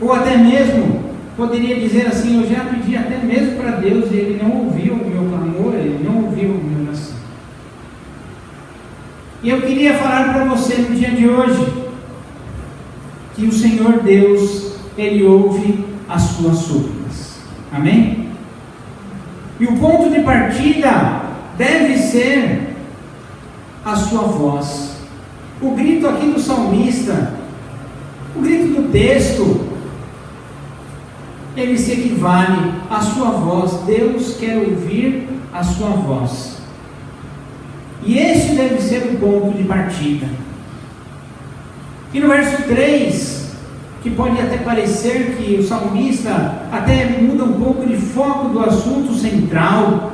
ou até mesmo poderia dizer assim, eu já pedi até mesmo para Deus e Ele não ouviu o meu clamor, Ele não ouviu a minha oração. E eu queria falar para você no dia de hoje, que o Senhor Deus, Ele ouve as suas súplicas. Amém? E o ponto de partida deve ser a sua voz. O grito aqui do salmista, o grito do texto, ele se equivale à sua voz. Deus quer ouvir a sua voz. E este deve ser o ponto de partida. E no verso 3, que pode até parecer que o salmista até muda um pouco de foco do assunto central,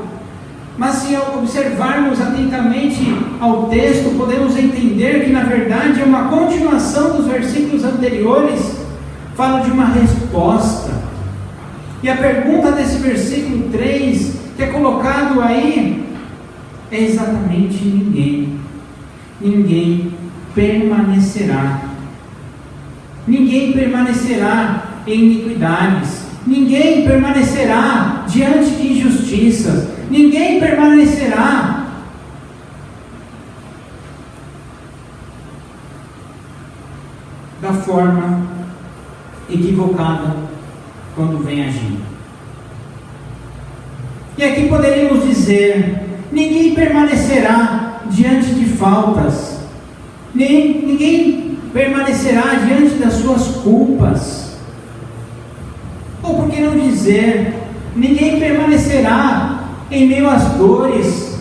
mas se observarmos atentamente ao texto, podemos entender que na verdade é uma continuação dos versículos anteriores, fala de uma resposta. E a pergunta desse versículo 3, que é colocado aí, é exatamente ninguém permanecerá. Ninguém permanecerá em iniquidades. Ninguém permanecerá diante de injustiças. Ninguém permanecerá da forma equivocada quando vem agindo. E aqui poderíamos dizer: ninguém permanecerá diante de faltas, ninguém permanecerá diante das suas culpas, ou por que não dizer, ninguém permanecerá em meio às dores,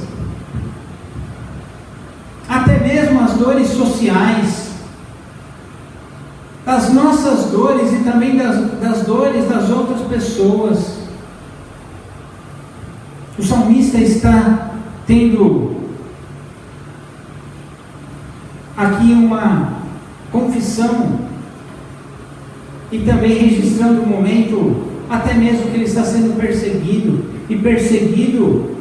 até mesmo as dores sociais, das nossas dores e também das dores das outras pessoas. O salmista está tendo aqui uma confissão e também registrando o momento, até mesmo que ele está sendo perseguido, e perseguido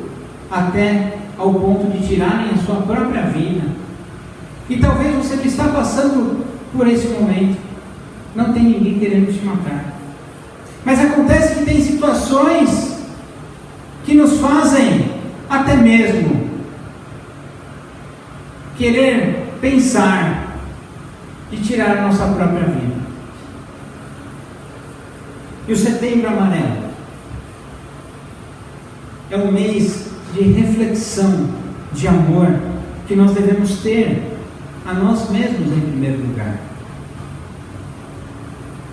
até ao ponto de tirarem a sua própria vida. E talvez você que está passando por esse momento, não tem ninguém querendo te matar, mas acontece que tem situações que nos fazem até mesmo querer pensar e tirar a nossa própria vida. E o Setembro Amarelo é um mês de reflexão, de amor, que nós devemos ter a nós mesmos em primeiro lugar.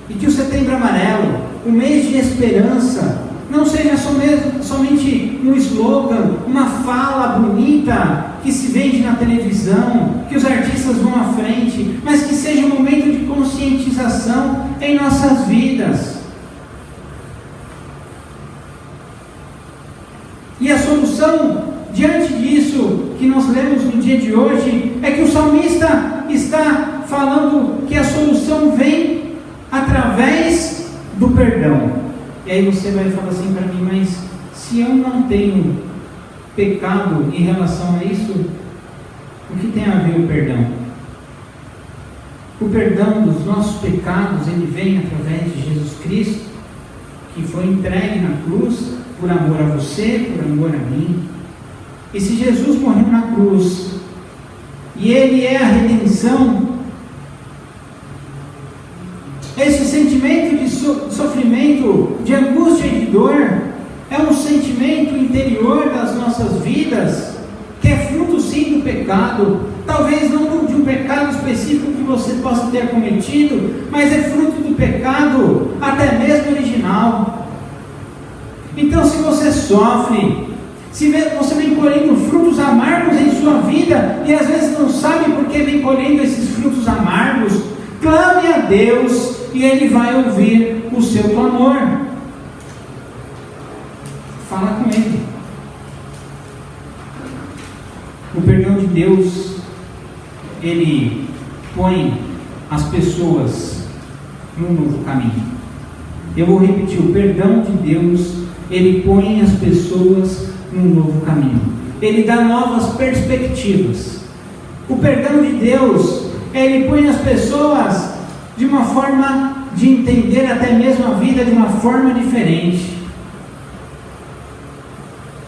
E que o Setembro Amarelo, o mês de esperança, não seja somente um slogan, uma fala bonita que se vende na televisão, que os artistas vão à frente, mas que seja um momento de conscientização em nossas vidas. dia de hoje é que o salmista está falando que a solução vem através do perdão. E aí você vai falar assim para mim, mas se eu não tenho pecado em relação a isso, o que tem a ver o perdão? O perdão dos nossos pecados, ele vem através de Jesus Cristo, que foi entregue na cruz por amor a você, por amor a mim. E se Jesus morreu na cruz, e Ele é a redenção, esse sentimento de sofrimento, de angústia e de dor, é um sentimento interior das nossas vidas, que é fruto sim do pecado, talvez não de um pecado específico que você possa ter cometido, mas é fruto do pecado, até mesmo original. Então, se você sofre, se você vem colhendo frutos amargos em sua vida, e às vezes não sabe por que vem colhendo esses frutos amargos, clame a Deus, e Ele vai ouvir o seu clamor. Fala com Ele. O perdão de Deus, Ele põe as pessoas num novo caminho. Eu vou repetir, o perdão de Deus, Ele põe as pessoas num novo caminho. Ele dá novas perspectivas. O perdão de Deus, Ele põe as pessoas de uma forma de entender até mesmo a vida de uma forma diferente.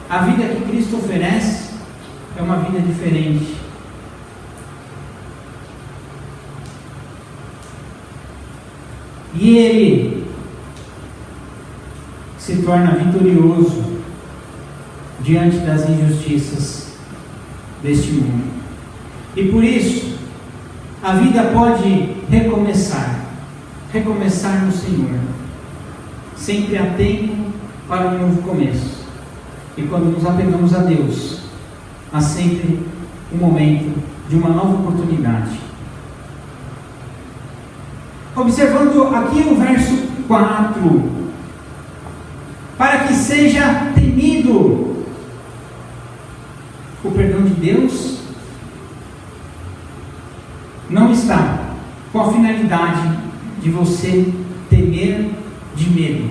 A vida que Cristo oferece é uma vida diferente. E Ele se torna vitorioso diante das injustiças deste mundo. E por isso, a vida pode recomeçar no Senhor. Sempre há tempo para um novo começo. E quando nos apegamos a Deus, há sempre um momento de uma nova oportunidade. Observando aqui o verso 4, para que seja temido. O perdão de Deus não está com a finalidade de você temer de medo.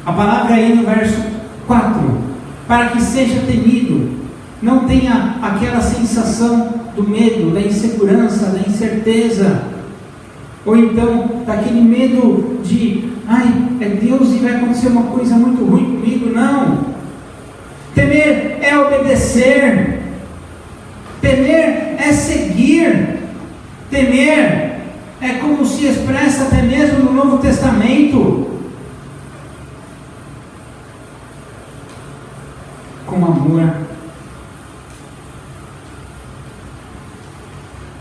A palavra aí no verso 4, para que seja temido, não tenha aquela sensação do medo, da insegurança, da incerteza, ou então daquele medo de, é Deus e vai acontecer uma coisa muito ruim comigo. Não. Temer é obedecer, temer é seguir, temer é como se expressa até mesmo no Novo Testamento, com amor,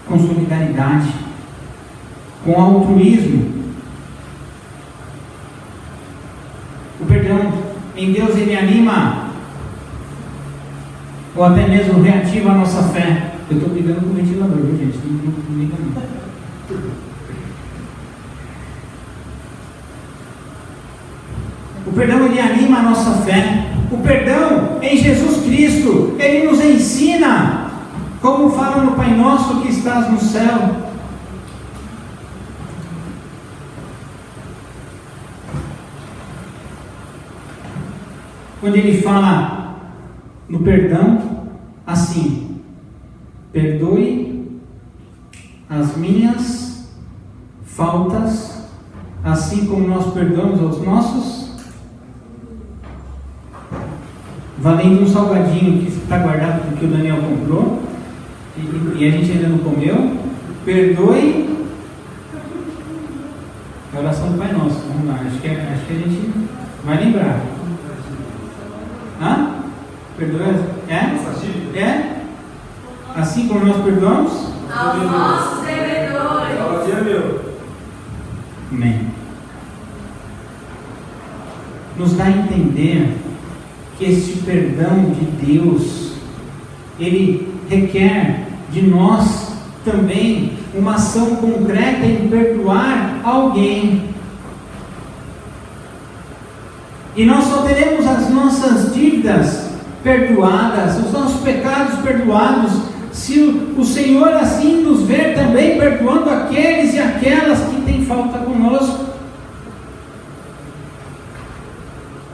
com solidariedade, com altruísmo. O perdão em Deus, ele anima, ou até mesmo reativa a nossa fé. Eu estou brigando com o ventilador, viu, gente? Não liga não. O perdão, ele anima a nossa fé. O perdão em Jesus Cristo, ele nos ensina, como fala no Pai Nosso que estás no céu. Quando ele fala no perdão, assim: perdoe as minhas faltas, assim como nós perdoamos aos nossos. Valendo um salgadinho que está guardado porque o Daniel comprou e a gente ainda não comeu. Perdoe. A oração do Pai Nosso. Vamos lá, acho que a gente vai lembrar. Perdoe? É? Assim como nós perdoamos aos nossos devedores. Amém. Nos dá a entender que este perdão de Deus, ele requer de nós também uma ação concreta em perdoar alguém. E nós só teremos as nossas dívidas perdoadas, os nossos pecados perdoados, se o Senhor assim nos ver também perdoando aqueles e aquelas que têm falta conosco.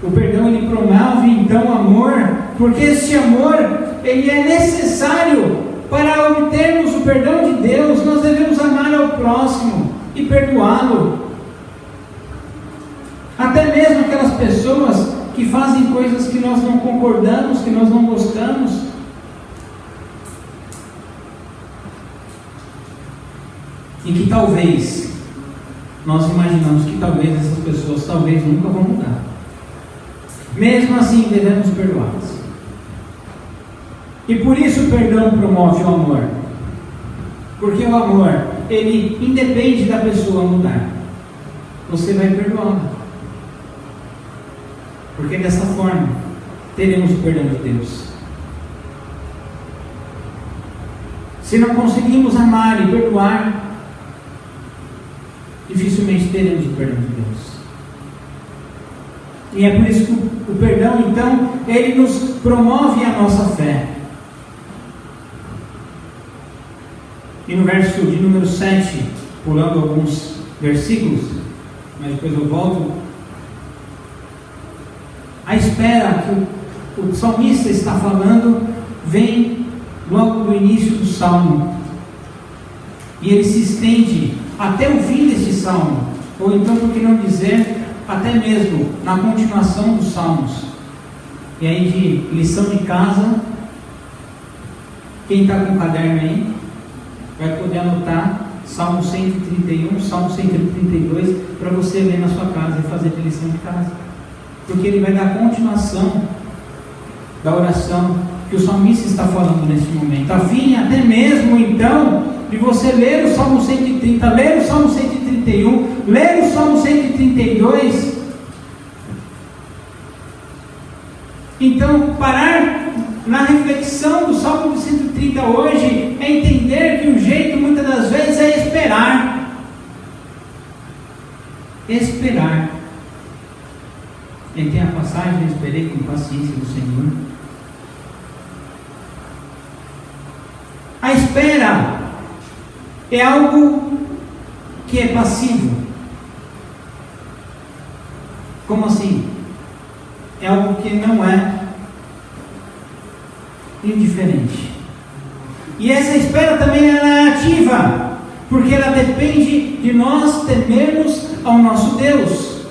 O perdão, ele promove então amor, porque esse amor, ele é necessário para obtermos o perdão de Deus. Nós devemos amar ao próximo e perdoá-lo. Até mesmo aquelas pessoas que fazem coisas que nós não concordamos, que nós não gostamos. E que talvez, nós imaginamos que talvez essas pessoas nunca vão mudar. Mesmo assim, devemos perdoá-las. E por isso o perdão promove o amor. Porque o amor, ele independe da pessoa mudar. Você vai perdoá-la. Porque dessa forma, teremos o perdão de Deus. Se não conseguimos amar e perdoar, dificilmente teremos o perdão de Deus. E é por isso que o perdão, então, ele nos promove a nossa fé. E no verso de número 7, pulando alguns versículos, mas depois eu volto, a espera que o salmista está falando vem logo no início do salmo, e ele se estende até o fim deste salmo, ou então, por que não dizer, até mesmo na continuação dos salmos. E aí, de lição de casa, quem está com o caderno aí vai poder anotar Salmo 131, Salmo 132 para você ler na sua casa e fazer de lição de casa, porque ele vai dar continuação da oração que o salmista está falando nesse momento, a fim até mesmo então de você ler o Salmo 130, ler o Salmo 131, ler o Salmo 132. Então, parar na reflexão do Salmo 130 hoje é entender que o jeito muitas das vezes é esperar. Esperar. E tem a passagem: eu esperei com paciência do Senhor. A espera é algo que é passivo. Como assim? É algo que não é indiferente. E essa espera também ela é ativa, porque ela depende de nós temermos ao nosso Deus.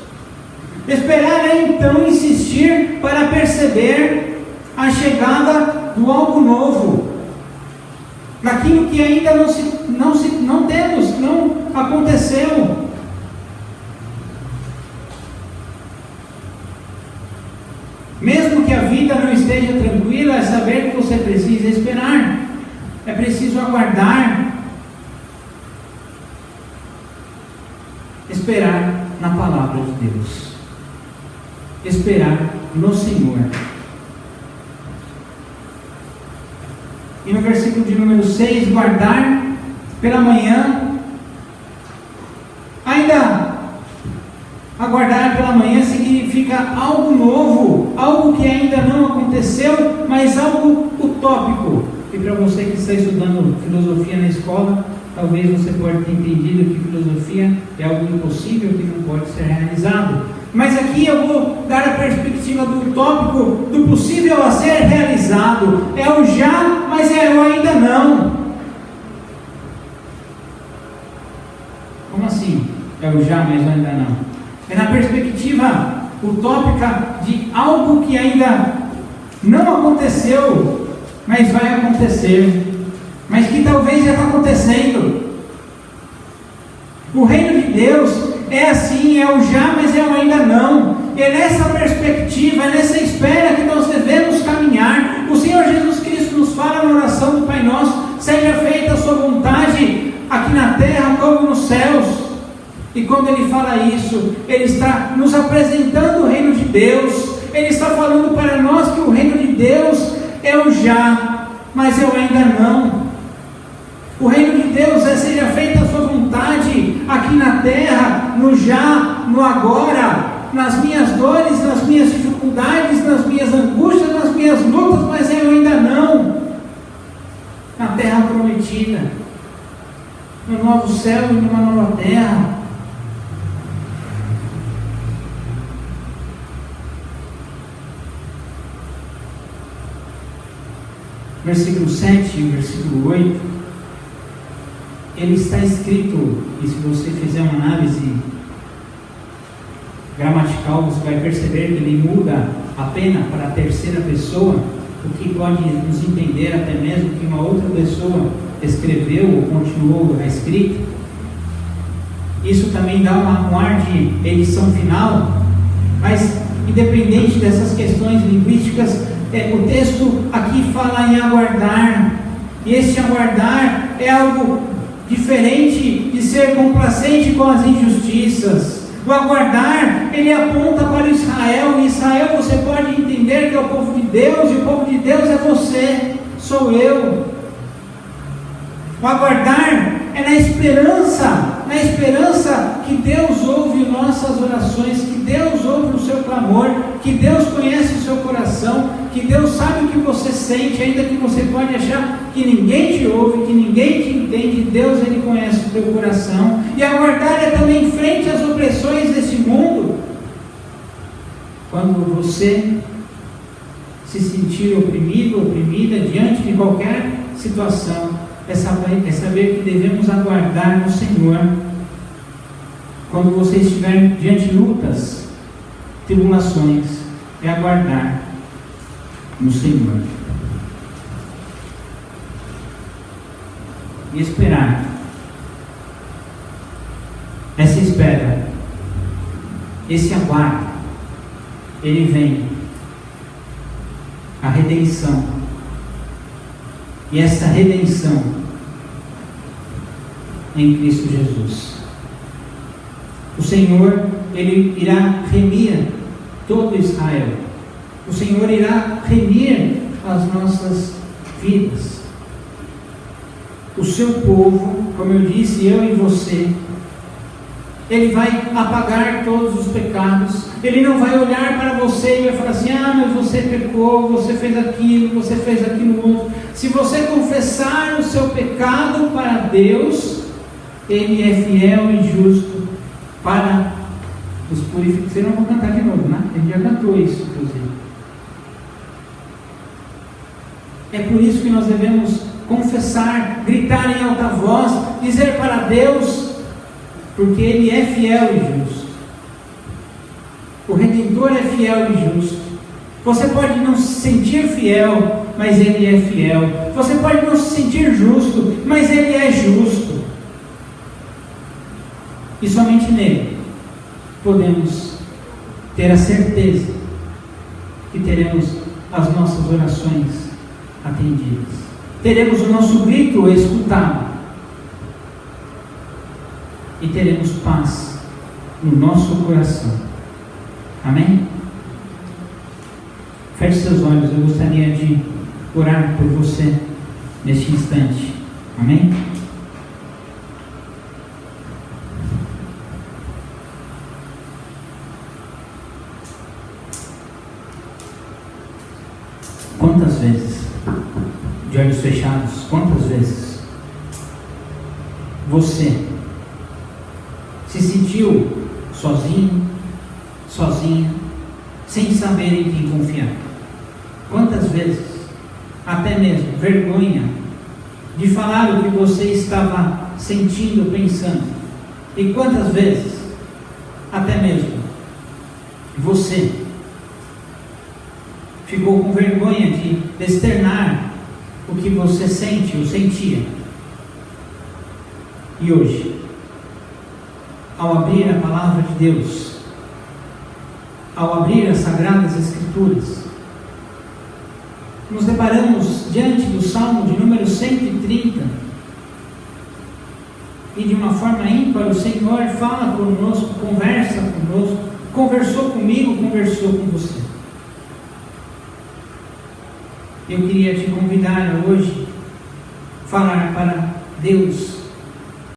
Esperar é então insistir para perceber a chegada do algo novo, daquilo que ainda não temos, não aconteceu. Mesmo que a vida não esteja tranquila, é saber que você precisa esperar, é preciso aguardar, esperar na palavra de Deus, esperar no Senhor. E no versículo de número 6, guardar pela manhã, ainda aguardar pela manhã significa algo novo, algo que ainda não aconteceu, mas algo utópico. E para você que está estudando filosofia na escola, talvez você pode ter entendido que filosofia é algo impossível, que não pode ser realizado. Mas aqui eu vou dar a perspectiva do utópico, do possível a ser realizado. É o já, mas é o ainda não. Como assim? É o já, mas o ainda não. É na perspectiva utópica de algo que ainda não aconteceu, mas vai acontecer, mas que talvez já está acontecendo. O reino de Deus é assim, é o já, mas é o ainda não. E é nessa perspectiva, é nessa espera que nós devemos caminhar. O Senhor Jesus Cristo nos fala na oração do Pai Nosso: seja feita a sua vontade aqui na terra como nos céus. E quando Ele fala isso, Ele está nos apresentando o reino de Deus. Ele está falando para nós que o reino de Deus é o já, mas é o ainda não. O reino de Deus é: seja feita a sua vontade aqui na terra, no já, no agora, nas minhas dores, nas minhas dificuldades, nas minhas angústias, nas minhas minhas lutas, mas eu ainda não. Na terra prometida, no novo céu e numa nova terra. Versículo 7 e versículo 8, ele está escrito, e se você fizer uma análise gramatical, você vai perceber que ele muda a pena para a terceira pessoa, o que pode nos entender até mesmo que uma outra pessoa escreveu ou continuou a escrita. Isso também dá um ar de edição final, mas independente dessas questões linguísticas, o texto aqui fala em aguardar, e esse aguardar é algo diferente de ser complacente com as injustiças. O aguardar, ele aponta para Israel, e Israel você pode entender que é o povo de Deus, e o povo de Deus é você, sou eu. O aguardar é na esperança que Deus ouve nossas orações, que Deus ouve o seu clamor, que Deus conhece o seu coração, que Deus sabe o que você sente, ainda que você pode achar que ninguém te ouve, que ninguém te entende, Deus, ele conhece o teu coração. E aguardar é também frente às opressões desse mundo. Quando você se sentir oprimido, oprimida, diante de qualquer situação, é saber que devemos aguardar no Senhor. Quando você estiver diante de lutas, tribulações, é aguardar no Senhor. E esperar. Essa espera, esse aguardo, ele vem a redenção. E essa redenção em Cristo Jesus. O Senhor, ele irá remir todo Israel. O Senhor irá remir as nossas vidas. O seu povo, como eu disse, eu e você, ele vai apagar todos os pecados. Ele não vai olhar para você e vai falar assim: ah, mas você pecou, você fez aquilo outro. Se você confessar o seu pecado para Deus, ele é fiel e justo para os purificar. Vocês não vão cantar de novo, né? Ele já cantou isso, inclusive. É por isso que nós devemos confessar, gritar em alta voz, dizer para Deus, porque ele é fiel e justo. O Redentor é fiel e justo. Você pode não se sentir fiel, mas ele é fiel. Você pode não se sentir justo, mas ele é justo. E somente nele podemos ter a certeza que teremos as nossas orações atendidas. Teremos o nosso grito escutado. E teremos paz no nosso coração. Amém? Feche seus olhos, eu gostaria de orar por você neste instante. Amém? Quantas vezes, de olhos fechados, quantas vezes você se sentiu sozinho, sozinha, sem saber em quem confiar? Quantas vezes, até mesmo vergonha de falar o que você estava sentindo, pensando? E quantas vezes, até mesmo, você ficou com vergonha de externar o que você sente ou sentia? E hoje, ao abrir a palavra de Deus, ao abrir as Sagradas Escrituras, nos deparamos diante do Salmo de número 130, e de uma forma ímpar o Senhor fala conosco, conversa conosco, conversou comigo, conversou com você. Eu queria te convidar a hoje falar para Deus